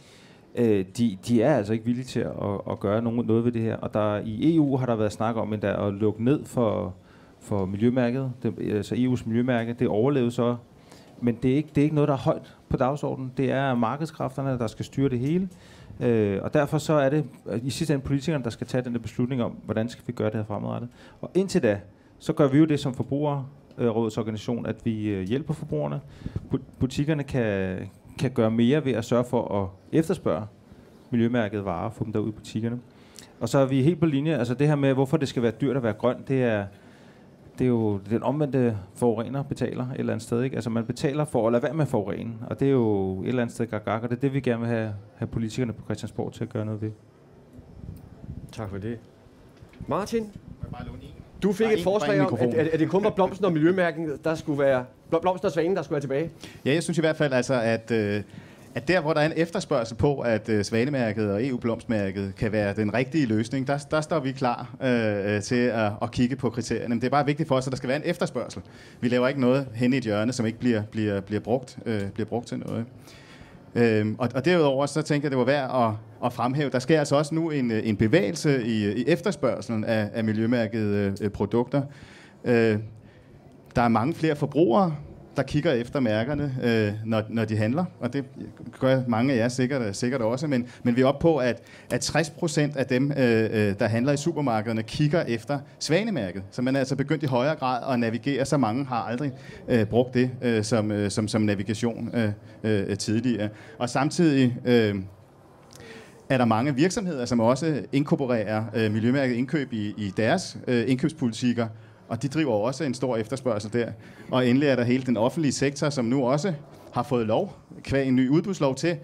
de er altså ikke villige til at gøre noget ved det her. Og der i EU har der været snak om at lukke ned for miljømærket, altså EU's miljømærke. Det overlevede så, men det er ikke noget, der er højt på dagsordenen. Det er markedskræfterne, der skal styre det hele. Og derfor så er det i sidste ende politikerne, der skal tage den der beslutning om, hvordan skal vi gøre det her fremadrettet. Og indtil da, så gør vi jo det som forbrugerrådsorganisation, at vi hjælper forbrugerne. Butikkerne kan gøre mere ved at sørge for at efterspørge miljømærkede varer og få dem derud i butikkerne. Og så er vi helt på linje, altså det her med, hvorfor det skal være dyrt at være grøn, det er jo den omvendte forurener betaler et eller andet sted, ikke? Altså man betaler for at lade være med at forurene, og det er jo et eller andet sted gag, og det er det, vi gerne vil have politikerne på Christiansborg til at gøre noget ved. Tak for det. Martin? Du fik et forslag om, at det kun var blomsten og miljømærken, der skulle være... Blomsten og svanen, der skulle være tilbage. Ja, jeg synes i hvert fald, altså, at der, hvor der er en efterspørgsel på, at Svanemærket og EU-blomstmærket kan være den rigtige løsning, der står vi klar til at kigge på kriterierne. Men det er bare vigtigt for os, at der skal være en efterspørgsel. Vi laver ikke noget hen i et hjørne, som ikke bliver brugt til noget. Og derudover, så tænker jeg, det var værd at fremhæve. Der sker altså også nu en bevægelse i efterspørgselen af miljømærkede produkter. Der er mange flere forbrugere, der kigger efter mærkerne, når de handler, og det gør mange af jer sikkert også, men vi er oppe på, at 60% af dem, der handler i supermarkederne, kigger efter Svanemærket. Så man er altså begyndt i højere grad at navigere, så mange har aldrig brugt det som navigation tidligere. Og samtidig er der mange virksomheder, som også inkorporerer miljømærket indkøb i deres indkøbspolitikker, og de driver også en stor efterspørgsel der. Og endelig er der hele den offentlige sektor, som nu også har fået lov, kvæg en ny udbudslov til,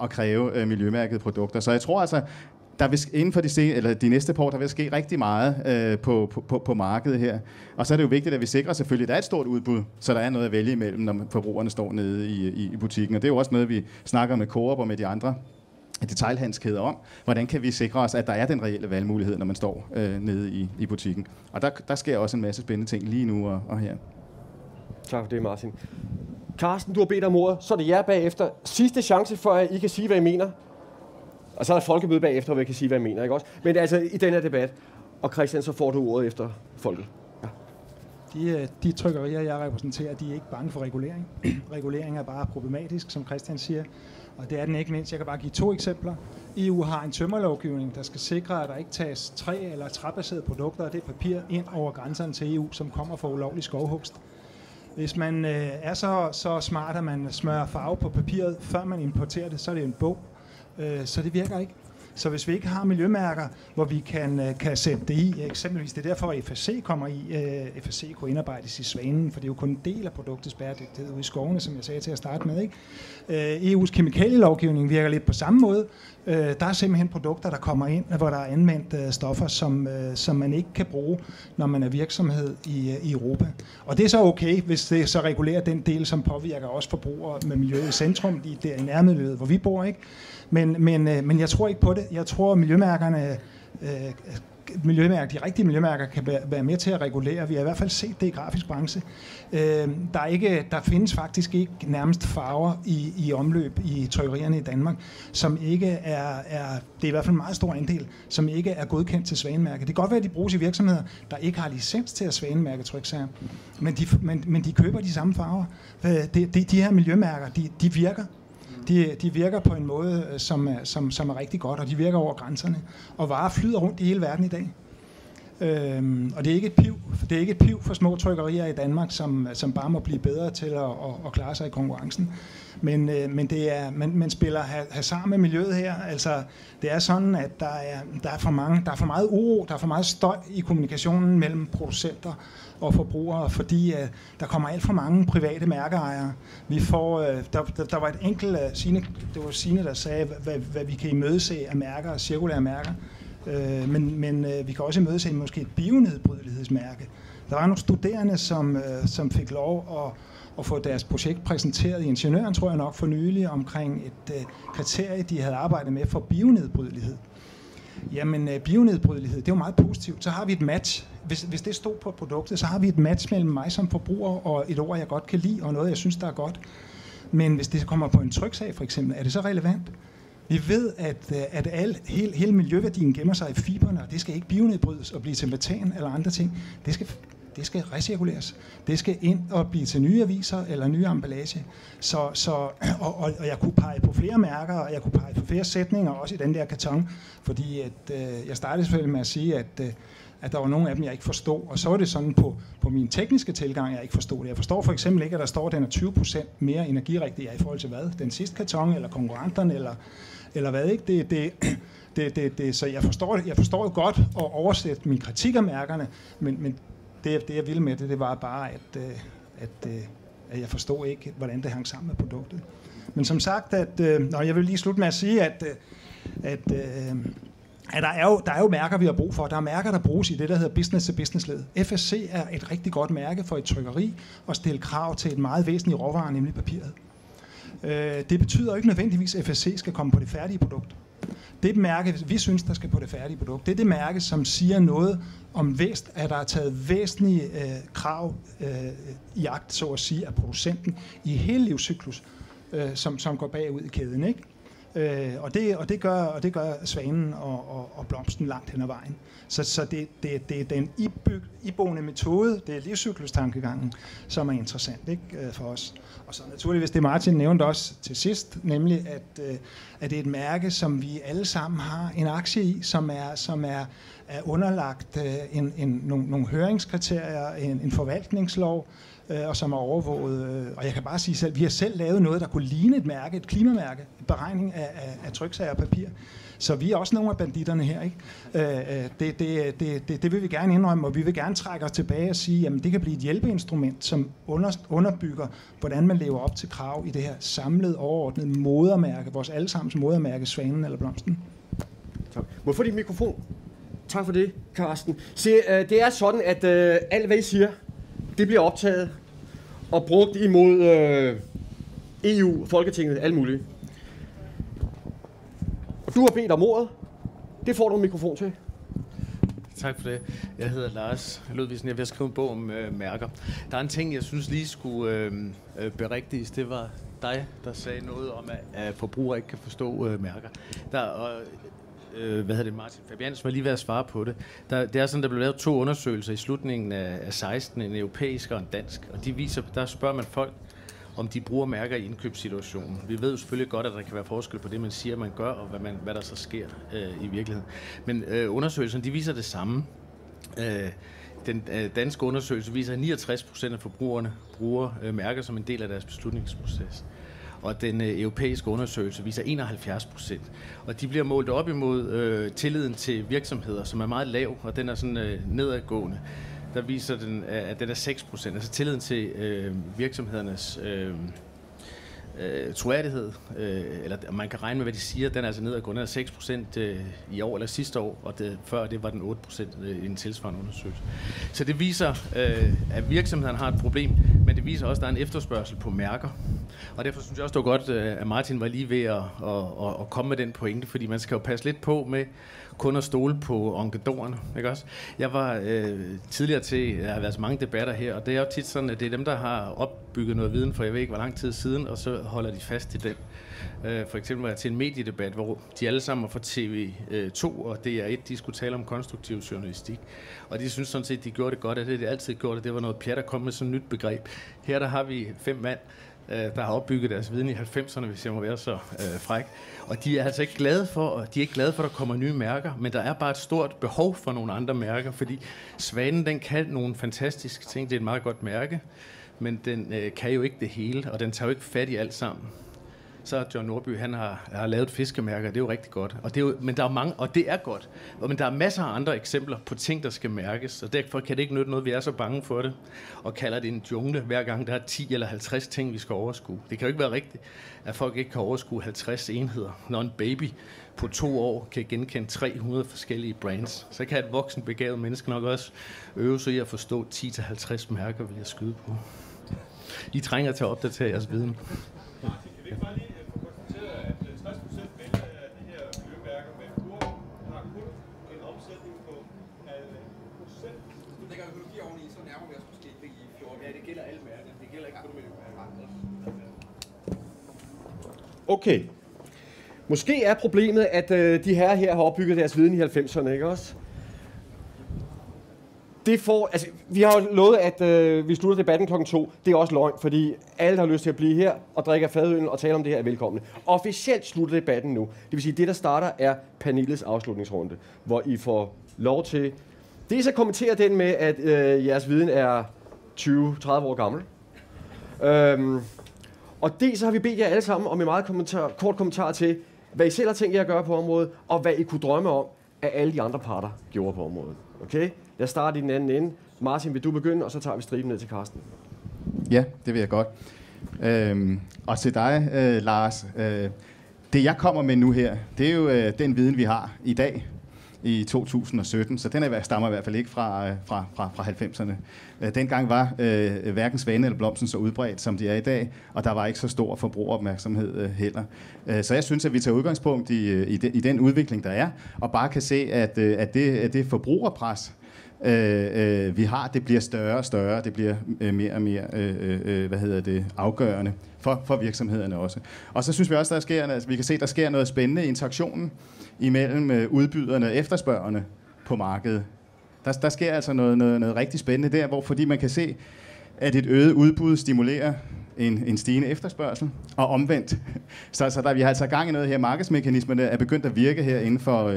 at kræve miljømærkede produkter. Så jeg tror altså, der vil inden for de næste par år, der vil ske rigtig meget på markedet her. Og så er det jo vigtigt, at vi sikrer selvfølgelig, at der er et stort udbud, så der er noget at vælge imellem, når forbrugerne står nede i butikken. Og det er jo også noget, vi snakker med Coop og med de andre detailhandelskæder om. Hvordan kan vi sikre os, at der er den reelle valgmulighed, når man står nede i butikken. Og der sker også en masse spændende ting lige nu og her. Tak for det, Martin. Carsten, du har bedt om ordet, så er det jer bagefter. Sidste chance for, at I kan sige, hvad I mener. Og så er der folkemøde bagefter, hvor I kan sige, hvad I mener, ikke også? Men altså i den her debat. Og Christian, så får du ordet efter folket. Ja. De trykkerier, jeg repræsenterer, de er ikke bange for regulering. Regulering er bare problematisk, som Christian siger. Og det er den ikke mindst. Jeg kan bare give 2 eksempler. EU har en tømmerlovgivning, der skal sikre, at der ikke tages træ- eller træbaserede produkter og det papir ind over grænserne til EU, som kommer fra ulovlig skovhugst. Hvis man er så smart, at man smører farve på papiret, før man importerer det, så er det en bog. Så det virker ikke. Så hvis vi ikke har miljømærker, hvor vi kan sætte det i, eksempelvis det er derfor, at FSC kommer i. FSC kunne indarbejdes i Svanen, for det er jo kun en del af produktets bæredygtighed ude i skovene, som jeg sagde til at starte med. Ikke? EU's kemikalielovgivning virker lidt på samme måde. Der er simpelthen produkter, der kommer ind, hvor der er anvendt stoffer, som man ikke kan bruge, når man er virksomhed i Europa. Og det er så okay, hvis det så regulerer den del, som påvirker os forbrugere med miljøet i centrum, der i nærmiljøet, hvor vi bor, ikke? Men jeg tror ikke på det. Jeg tror, at miljømærker, de rigtige miljømærker, kan være med til at regulere. Vi har i hvert fald set det i grafisk branche. Der findes faktisk ikke nærmest farver i omløb i trykkerierne i Danmark, som ikke er det er i hvert fald en meget stor andel, som ikke er godkendt til Svanemærket. Det kan godt være, at de bruges i virksomheder, der ikke har licens til at Svanemærke tryksager, men de køber de samme farver. De her miljømærker, de virker. De virker på en måde, som er rigtig godt, og de virker over grænserne. Og varer flyder rundt i hele verden i dag. Og det er ikke et piv for små trykkerier i Danmark, som bare må blive bedre til at klare sig i konkurrencen. Men man spiller hasard med miljøet her. Altså, det er sådan, at der er for meget uro, der er for meget støj i kommunikationen mellem producenter og forbrugere, fordi der kommer alt for mange private mærkeejere. Vi får, der var et enkelt, det var Signe, der sagde, hvad vi kan imødese af mærker og cirkulære mærker. Men vi kan også imødese måske et bionedbrydelighedsmærke. Der var nogle studerende, som fik lov at få deres projekt præsenteret i Ingeniøren, tror jeg nok, for nylig, omkring et kriterie, de havde arbejdet med for bionedbrydelighed. Jamen, bionedbrydelighed, det er jo meget positivt. Så har vi et match. Hvis det stod på produktet, så har vi et match mellem mig som forbruger og et ord, jeg godt kan lide, og noget, jeg synes, der er godt. Men hvis det kommer på en tryksag, for eksempel, er det så relevant? Vi ved, at hele miljøværdien gemmer sig i fiberne, og det skal ikke bionedbrydes og blive til metan eller andre ting. Det skal recirkuleres. Det skal ind og blive til nye aviser eller nye emballage. Og jeg kunne pege på flere mærker, og jeg kunne pege på flere sætninger, også i den der karton, fordi jeg startede selvfølgelig med at sige, at der var nogle af dem, jeg ikke forstod. Og så var det sådan på min tekniske tilgang, jeg ikke forstod det. Jeg forstår for eksempel ikke, at der står, at den er 20% mere energirigtig i forhold til hvad? Den sidste karton, eller konkurrenterne, eller hvad, ikke? Så jeg forstår jo godt at oversætte min kritik af mærkerne, men det jeg ville med det var bare, at jeg forstod ikke, hvordan det hang sammen med produktet. Men som sagt, jeg vil lige slutte med at sige, at der er jo mærker, vi har brug for. Der er mærker, der bruges i det, der hedder business-to-business-led. FSC er et rigtig godt mærke for et trykkeri at stille krav til et meget væsentligt råvare, nemlig papiret. Det betyder ikke nødvendigvis, at FSC skal komme på det færdige produkt. Det mærke, vi synes, der skal på det færdige produkt, det er det mærke, som siger noget om at der er taget væsentlige krav i agt, så at sige, af producenten i hele livscyklus, som går bagud i kæden, ikke? Og det gør Svanen og Blomsten langt hen ad vejen. Så det er den iboende metode, det er livscyklustankegangen, som er interessant, ikke, for os. Og så naturligvis det Martin nævnte også til sidst, nemlig at det er et mærke, som vi alle sammen har en aktie i, som er underlagt nogle høringskriterier, en forvaltningslov, og som er overvåget. Og jeg kan bare sige selv, vi har selv lavet noget, der kunne ligne et mærke, et klimamærke, en beregning af tryksager og papir. Så vi er også nogle af banditterne her, ikke? Det vil vi gerne indrømme, og vi vil gerne trække os tilbage og sige, jamen det kan blive et hjælpeinstrument, som underbygger, hvordan man lever op til krav i det her samlede, overordnede modermærke, vores allesammens modermærke, Svanen eller Blomsten. Tak. Må jeg få dit mikrofon? Tak for det, Carsten. Se, det er sådan, at alt hvad I siger, det bliver optaget og brugt imod EU, Folketinget, alt muligt. Og du har bedt om ordet. Det får du en mikrofon til. Tak for det. Jeg hedder Lars Ludvigsen. Jeg er ved at skrive en bog om mærker. Der er en ting, jeg synes lige skulle berigtiges. Det var dig, der sagde noget om, at forbrugere ikke kan forstå mærker. Martin Fabiansen var lige ved at svare på det. Det er sådan, der blev lavet 2 undersøgelser i slutningen af 16, en europæisk og en dansk. Og de viser, der spørger man folk, om de bruger mærker i indkøbssituationen. Vi ved jo selvfølgelig godt, at der kan være forskel på det, man siger, man gør, og hvad der så sker i virkeligheden. Men undersøgelserne, de viser det samme. Den danske undersøgelse viser, at 69% af forbrugerne bruger mærker som en del af deres beslutningsproces. Og den europæiske undersøgelse viser 71%. Og de bliver målt op imod tilliden til virksomheder, som er meget lav, og den er sådan nedadgående. Der viser den, at den er 6%. Altså tilliden til virksomhedernes troværdighed, eller man kan regne med, hvad de siger, den er altså nedadgående. Den er 6% i år eller sidste år, og før det var den 8% i en tilsvarende undersøgelse. Så det viser, at virksomhederne har et problem, men det viser også, at der er en efterspørgsel på mærker. Og derfor synes jeg også, det var godt, at Martin var lige ved at komme med den pointe, fordi man skal jo passe lidt på med kun at stole på onkedorerne, ikke også? Jeg var tidligere jeg har været så mange debatter her, og det er jo tit sådan, at det er dem, der har opbygget noget viden for jeg ved ikke, hvor lang tid siden, og så holder de fast i den. For eksempel var jeg til en mediedebat, hvor de alle sammen var fra TV2 og DR1, de skulle tale om konstruktiv journalistik. Og de synes sådan set, de gjorde det godt, og det de altid gjorde, det var noget pjat at komme med sådan et nyt begreb. Her der har vi 5 mand, der har opbygget deres viden i 90'erne, hvis jeg må være så fræk. Og de er altså ikke glade for, at der kommer nye mærker, men der er bare et stort behov for nogle andre mærker, fordi Svanen, den kan nogle fantastiske ting. Det er et meget godt mærke, men den kan jo ikke det hele, og den tager jo ikke fat i alt sammen. Så John Nordby, han har lavet fiskemærker, det er jo rigtig godt. Og det er jo, men der er mange, og det er godt. Men der er masser af andre eksempler på ting, der skal mærkes, og derfor kan det ikke nytte noget, vi er så bange for det, og kalder det en jungle, hver gang der er 10 eller 50 ting, vi skal overskue. Det kan jo ikke være rigtigt, at folk ikke kan overskue 50 enheder, når en baby på 2 år kan genkende 300 forskellige brands. Så kan et voksen begavet menneske nok også øve sig i at forstå 10-50 mærker, vil jeg skyde på. I trænger til at opdatere jeres viden. Okay. Måske er problemet, at de her har opbygget deres viden i 90'erne, ikke også? Vi har jo lovet, at vi slutter debatten kl. 2. Det er også løgn, fordi alle, der har lyst til at blive her og drikke fadøl og tale om det her, er velkomne. Officielt slutter debatten nu. Det vil sige, at det, der starter, er panelets afslutningsrunde, hvor I får lov til dels at kommentere den med, at jeres viden er 20-30 år gammel. Og dels så har vi bedt jer alle sammen om en meget kort kommentar til, hvad I selv har tænkt jer at gøre på området, og hvad I kunne drømme om, at alle de andre parter gjorde på området. Okay? Jeg starter i den anden ende. Martin, vil du begynde, og så tager vi striben ned til Carsten. Ja, det vil jeg godt. Og til dig, Lars. Det jeg kommer med nu her, det er jo den viden, vi har i dag i 2017, så den stammer i hvert fald ikke fra 90'erne. Dengang var hverken Svanen eller Blomsten så udbredt, som de er i dag, og der var ikke så stor forbrugeropmærksomhed heller. Så jeg synes, at vi tager udgangspunkt i den udvikling, der er, og bare kan se, at det forbrugerpres, vi har, det bliver større og større, det bliver mere og mere afgørende for virksomhederne også. Og så synes vi også, vi kan se, der sker noget spændende i interaktionen imellem udbyderne og efterspørgerne på markedet. Der sker altså noget rigtig spændende der, fordi man kan se, at et øget udbud stimulerer en stigende efterspørgsel, og omvendt. Så der vi har altså gang i noget her. Markedsmekanismerne er begyndt at virke her inden for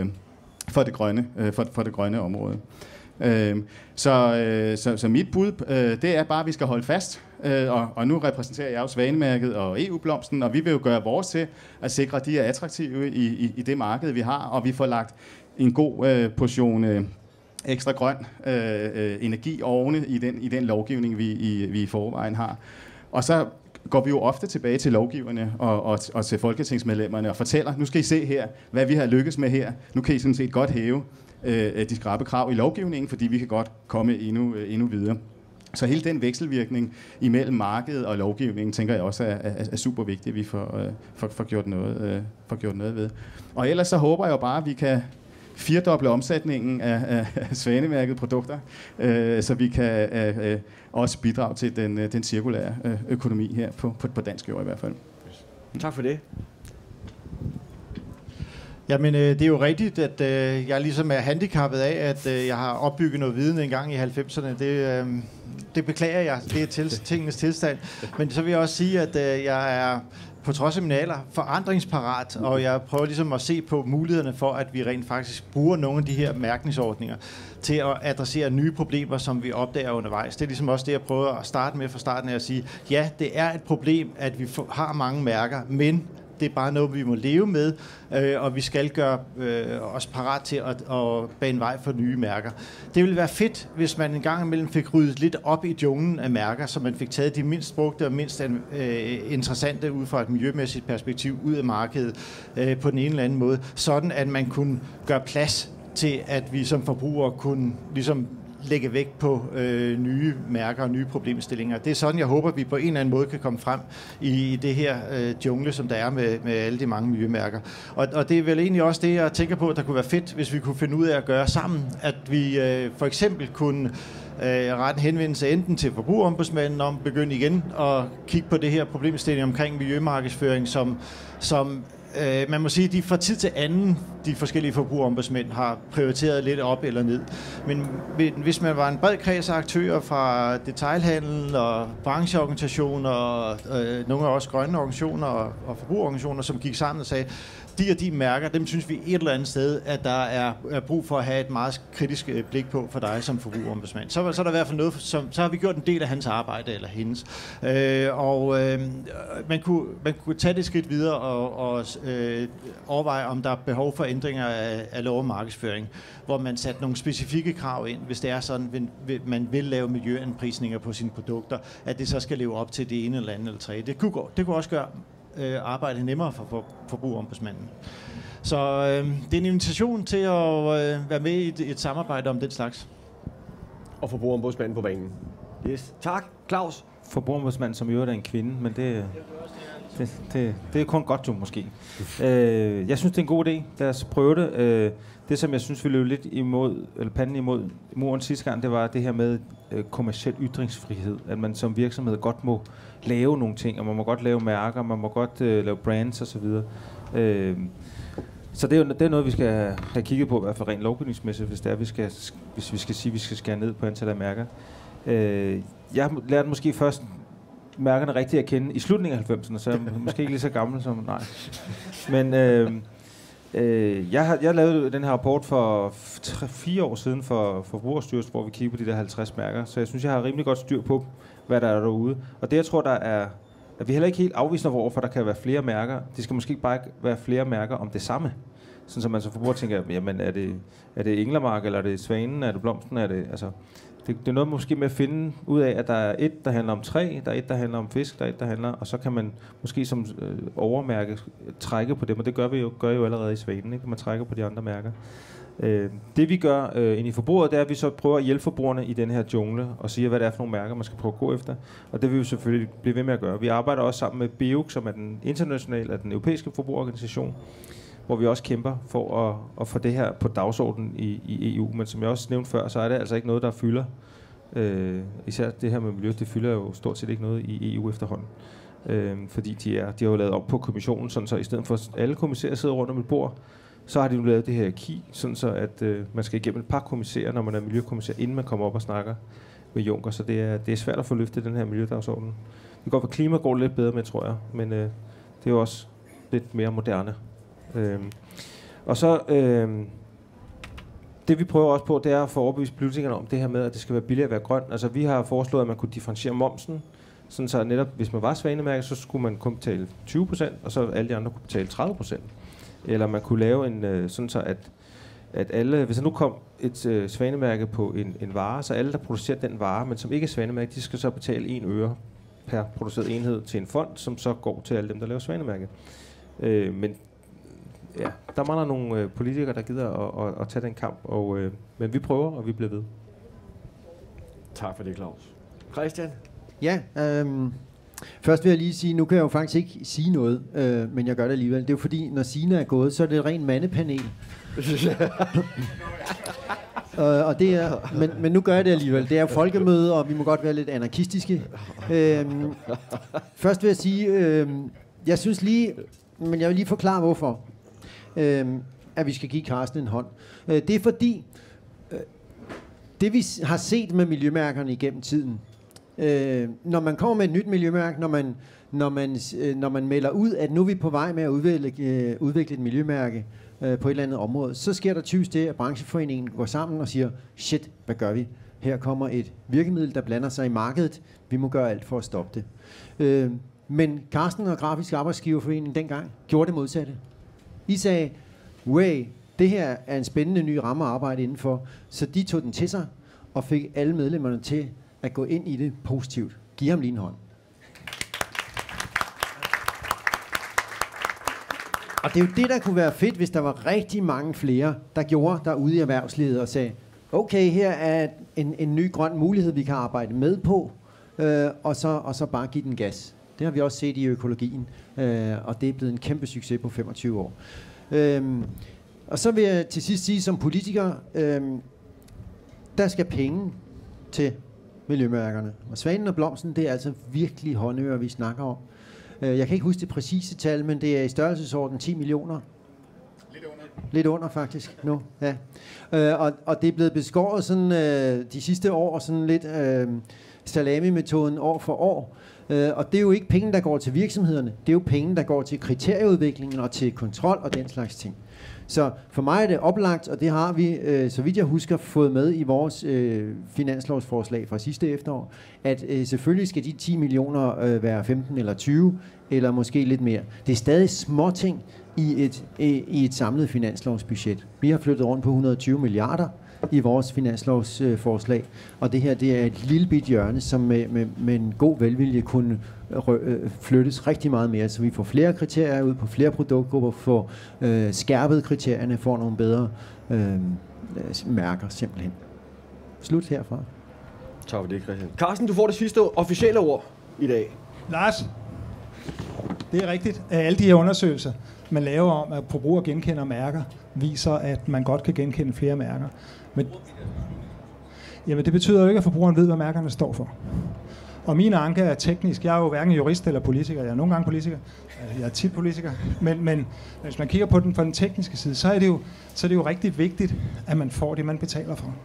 det grønne område. Så mit bud, det er bare, at vi skal holde fast. Og nu repræsenterer jeg jo Svanemærket og EU-blomsten, og vi vil jo gøre vores til at sikre, at de er attraktive i det marked, vi har, og vi får lagt en god portion ekstra grøn energi ovene i den lovgivning, vi i forvejen har. Og så går vi jo ofte tilbage til lovgiverne og til folketingsmedlemmerne og fortæller, nu skal I se her, hvad vi har lykkes med her. Nu kan I sådan set godt hæve de skrappe krav i lovgivningen, fordi vi kan godt komme endnu videre. Så hele den vekselvirkning imellem markedet og lovgivningen, tænker jeg også er super vigtigt, at vi får gjort noget ved. Og ellers så håber jeg jo bare, at vi kan firdoble omsætningen af Svanemærket produkter, så vi kan også bidrage til den cirkulære økonomi her på dansk jord i hvert fald. Tak for det. Jamen, det er jo rigtigt, at jeg ligesom er handicappet af, at jeg har opbygget noget viden engang i 90'erne. Det beklager jeg. Det er tingenes tilstand. Men så vil jeg også sige, at jeg er på trods af min alder forandringsparat, og jeg prøver ligesom at se på mulighederne for, at vi rent faktisk bruger nogle af de her mærkningsordninger til at adressere nye problemer, som vi opdager undervejs. Det er ligesom også det, jeg prøver at starte med fra starten af at sige, ja, det er et problem, at vi har mange mærker, men det er bare noget, vi må leve med, og vi skal gøre os parat til at bane vej for nye mærker. Det ville være fedt, hvis man en gang imellem fik ryddet lidt op i junglen af mærker, så man fik taget de mindst brugte og mindst interessante ud fra et miljømæssigt perspektiv ud af markedet på den ene eller anden måde, sådan at man kunne gøre plads til, at vi som forbrugere kunne ligesom lægge vægt på nye mærker og nye problemstillinger. Det er sådan, jeg håber, vi på en eller anden måde kan komme frem i det her jungle, som der er med alle de mange miljømærker. Og det er vel egentlig også det, jeg tænker på, at der kunne være fedt, hvis vi kunne finde ud af at gøre sammen, at vi for eksempel kunne rette en henvendelse enten til Forbrugerombudsmanden om at begynde igen og kigge på det her problemstilling omkring miljømarkedsføring, som man må sige, at de fra tid til anden, de forskellige forbrugerombudsmænd, har prioriteret lidt op eller ned. Men hvis man var en bred kreds af aktører fra detailhandel og brancheorganisationer og nogle af os grønne organisationer og forbrugerorganisationer, som gik sammen og sagde, de og de mærker, dem synes vi et eller andet sted, at der er brug for at have et meget kritisk blik på for dig som forbrugerombudsmand. Så er der i hvert fald noget, så har vi gjort en del af hans arbejde eller hendes. Man kunne tage det skridt videre og overveje, om der er behov for ændringer af lov om markedsføring, hvor man satte nogle specifikke krav ind, hvis det er sådan, man vil lave miljøanprisninger på sine produkter, at det så skal leve op til det ene eller andet eller tredje. Det kunne også gøre arbejde nemmere for forbrugerombudsmanden. Så det er en invitation til at være med i et samarbejde om den slags. Og forbrugerombudsmanden på banen. Yes. Tak, Claus. Forbrugerombudsmanden, som i øvrigt er en kvinde, men det er kun godt jo måske. Jeg synes, det er en god idé. Lad os prøve det. Det, som jeg synes, vi løb lidt imod, eller panden imod muren sidste gang, det var det her med kommerciel ytringsfrihed. At man som virksomhed godt må lave nogle ting, og man må godt lave mærker, man må godt lave brands osv. Så det er noget, vi skal have kigget på, i hvert fald rent lovgivningsmæssigt, hvis vi skal sige, at vi skal skære ned på antallet af mærker. Jeg lærte måske først mærkerne rigtigt at kende i slutningen af 90'erne, så jeg er måske ikke lige så gammel som nej. Men jeg lavede den her rapport for 4 år siden for Forbrugerstyrelsen, hvor vi kiggede på de der 50 mærker, så jeg synes, jeg har rimelig godt styr på, hvad der er derude. Og det, jeg tror, der er, at vi heller ikke helt afvisende over, for der kan være flere mærker. Det skal måske bare ikke være flere mærker om det samme. Sådan som man som forbruger tænker, jamen er det Englemark, eller er det Svanen, er det Blomsten, er det, altså... Det er noget måske med at finde ud af, at der er et, der handler om træ, der er et, der handler om fisk, der er et, der handler... Og så kan man måske som overmærke trække på dem, og det gør jo allerede i Svanen, ikke? Man trækker på de andre mærker. Det vi gør ind i forbruget, det er, at vi så prøver at hjælpe forbrugerne i den her jungle, og sige, hvad det er for nogle mærker, man skal prøve at gå efter. Og det vil vi selvfølgelig blive ved med at gøre. Vi arbejder også sammen med BEUC, som er den internationale, den europæiske forbrugerorganisation, hvor vi også kæmper for at få det her på dagsordenen i EU. Men som jeg også nævnte før, så er det altså ikke noget, der fylder. Især det her med miljø, det fylder jo stort set ikke noget i EU efterhånden. Fordi de har jo lavet op på kommissionen, sådan så i stedet for at alle kommissærer sidder rundt om et bord, så har de jo lavet det her hierarki, sådan så at man skal igennem et par kommissærer, når man er miljøkommissær, inden man kommer op og snakker med Juncker. Så det er svært at få løftet den her miljødagsorden. Det kan godt være, klima går lidt bedre med, tror jeg, men det er jo også lidt mere moderne. Og så det vi prøver også på, det er at få overbevist politikerne om det her med, at det skal være billigere at være grøn. Altså vi har foreslået, at man kunne differentiere momsen, sådan så netop, hvis man var svanemærke, så skulle man kun betale 20%, og så alle de andre kunne betale 30%. Eller man kunne lave en, sådan så at alle, hvis der nu kom et svanemærke på en vare, så alle, der producerer den vare, men som ikke er svanemærke, de skal så betale 1 øre per produceret enhed til en fond, som så går til alle dem, der laver svanemærke. Men ja, der mangler nogle politikere, der gider at tage den kamp, men vi prøver, og vi bliver ved. Tak for det, Claus. Christian? Ja, først vil jeg lige sige, nu kan jeg jo faktisk ikke sige noget, men jeg gør det alligevel. Det er jo fordi, når Signe er gået, så er det et rent mandepanel. Og det er, men nu gør jeg det alligevel. Det er jo folkemøde, og vi må godt være lidt anarkistiske. Først vil jeg sige, jeg synes lige, men jeg vil lige forklare hvorfor, at vi skal give Carsten en hånd. Det er fordi, det vi har set med miljømærkerne igennem tiden, når man kommer med et nyt miljømærke, når man melder ud, at nu er vi på vej med at udvikle et miljømærke på et eller andet område, så sker der typisk det, at brancheforeningen går sammen og siger, shit, hvad gør vi? Her kommer et virkemiddel, der blander sig i markedet. Vi må gøre alt for at stoppe det. Men Carsten og Grafisk Arbejdsgiverforening dengang gjorde det modsatte. I sagde, det her er en spændende ny ramme at arbejde indenfor, så de tog den til sig og fik alle medlemmerne til at gå ind i det positivt. Giv ham lige en hånd. Og det er jo det, der kunne være fedt, hvis der var rigtig mange flere, der gjorde derude i erhvervslivet og sagde, okay, her er en ny grøn mulighed, vi kan arbejde med på, og så bare give den gas. Det har vi også set i økologien, og det er blevet en kæmpe succes på 25 år. Og så vil jeg til sidst sige, som politiker, der skal penge til miljømærkerne. Og Svanen og Blomsten, det er altså virkelig håndører, vi snakker om. Jeg kan ikke huske det præcise tal, men det er i størrelsesorden 10 millioner. Lidt under faktisk nu, ja. Og det er blevet beskåret sådan, de sidste år, sådan lidt salami-metoden år for år. Og det er jo ikke penge, der går til virksomhederne. Det er jo penge, der går til kriterieudviklingen og til kontrol og den slags ting. Så for mig er det oplagt, og det har vi, så vidt jeg husker, fået med i vores finanslovsforslag fra sidste efterår, at selvfølgelig skal de 10 millioner være 15 eller 20, eller måske lidt mere. Det er stadig småting i et samlet finanslovsbudget. Vi har flyttet rundt på 120 milliarder i vores finanslovsforslag, og det her, det er et lille bit hjørne, som med en god velvilje kunne flyttes rigtig meget mere, så vi får flere kriterier ud på flere produktgrupper, får skærpet kriterierne, får nogle bedre mærker simpelthen. Slut herfra. Tak for det, Christian. Carsten, du får det sidste officielle ord i dag. Lars, det er rigtigt. Alle de her undersøgelser, man laver om, at forbrugere genkender mærker, viser, at man godt kan genkende flere mærker. Men jamen, det betyder jo ikke, at forbrugeren ved, hvad mærkerne står for. Og min anke er teknisk. Jeg er jo hverken jurist eller politiker. Jeg er nogle gange politiker. Jeg er tit politiker. Men hvis man kigger på den fra den tekniske side, så er det jo rigtig vigtigt, at man får det, man betaler for.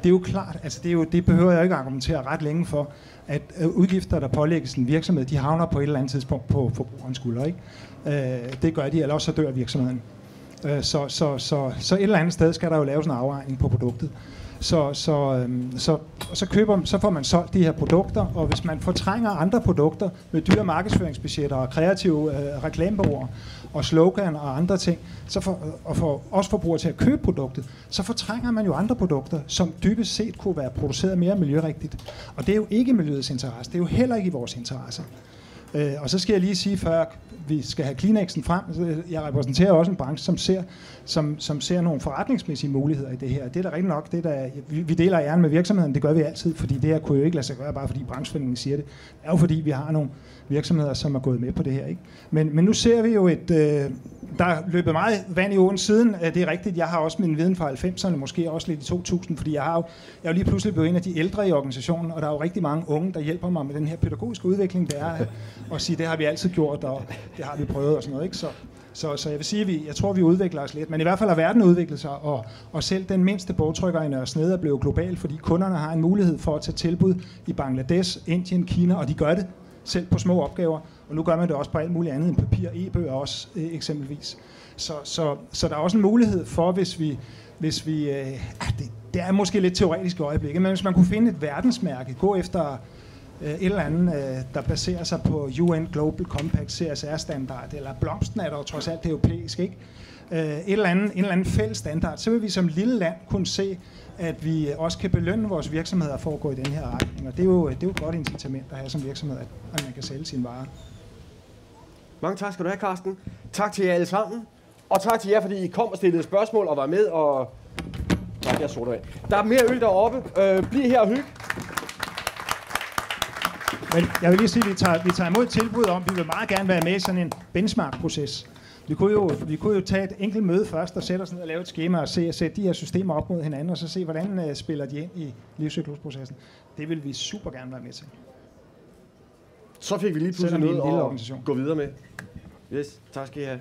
Det er jo klart, altså det behøver jeg ikke argumentere ret længe for, at udgifter, der pålægges en virksomhed, de havner på et eller andet tidspunkt på forbrugerens skulder, ikke? Det gør de, ellers så dør virksomheden. Så et eller andet sted skal der jo laves en afregning på produktet. Så får man solgt de her produkter, og hvis man fortrænger andre produkter med dyre markedsføringsbudgetter og kreative reklamebureauer og slogan og andre ting, og får også forbrugere til at købe produktet, så fortrænger man jo andre produkter, som dybest set kunne være produceret mere miljørigtigt. Og det er jo ikke miljøets interesse, det er jo heller ikke i vores interesse. Og så skal jeg lige sige, før vi skal have Kleenexen frem, jeg repræsenterer også en branche, som ser nogle forretningsmæssige muligheder i det her. Det er da rigtig nok, vi deler æren med virksomheden, det gør vi altid, fordi det her kunne jo ikke lade sig gøre, bare fordi brancheforeningen siger det. Det er jo fordi, vi har nogle virksomheder, som er gået med på det her. Ikke? Men nu ser vi jo der er løbet meget vand i åen siden. Det er rigtigt, jeg har også min viden fra 90'erne, måske også lidt i 2000, fordi jeg er jo lige pludselig blevet en af de ældre i organisationen, og der er jo rigtig mange unge, der hjælper mig med den her pædagogiske udvikling, det er at sige, det har vi altid gjort, og det har vi prøvet og sådan noget. Ikke? Så jeg vil sige, jeg tror, vi udvikler os lidt, men i hvert fald har verden udviklet sig, og selv den mindste bogtrykker i Nørre Snede er blevet global, fordi kunderne har en mulighed for at tage tilbud i Bangladesh, Indien, Kina, og de gør det selv på små opgaver, og nu gør man det også på alt muligt andet end papir, e-bøger også eksempelvis. Så der er også en mulighed for, hvis vi det er måske lidt teoretisk i øjeblikket, men hvis man kunne finde et verdensmærke, gå efter et eller andet, der baserer sig på UN Global Compact CSR-standard, eller blomsten er der jo trods alt europæisk, ikke? En eller anden fælles standard, så vil vi som lille land kunne se, at vi også kan belønne vores virksomheder for at gå i den her retning. Og det er jo et godt incitament at have som virksomhed, at man kan sælge sine varer. Mange tak skal du have, Carsten. Tak til jer alle sammen. Og tak til jer, fordi I kom og stillede spørgsmål og var med. Og der er mere øl deroppe. Bliv her og hygge. Men jeg vil lige sige, at vi tager imod tilbud om, at vi vil meget gerne være med i sådan en benchmark-proces. Vi kunne jo tage et enkelt møde først og sætte os ned og lave et skema og sætte de her systemer op mod hinanden, og så se, hvordan spiller de ind i livscyklusprocessen. Det vil vi super gerne være med til. Så fik vi lige pludselig noget at gå videre med. Yes, tak skal I have.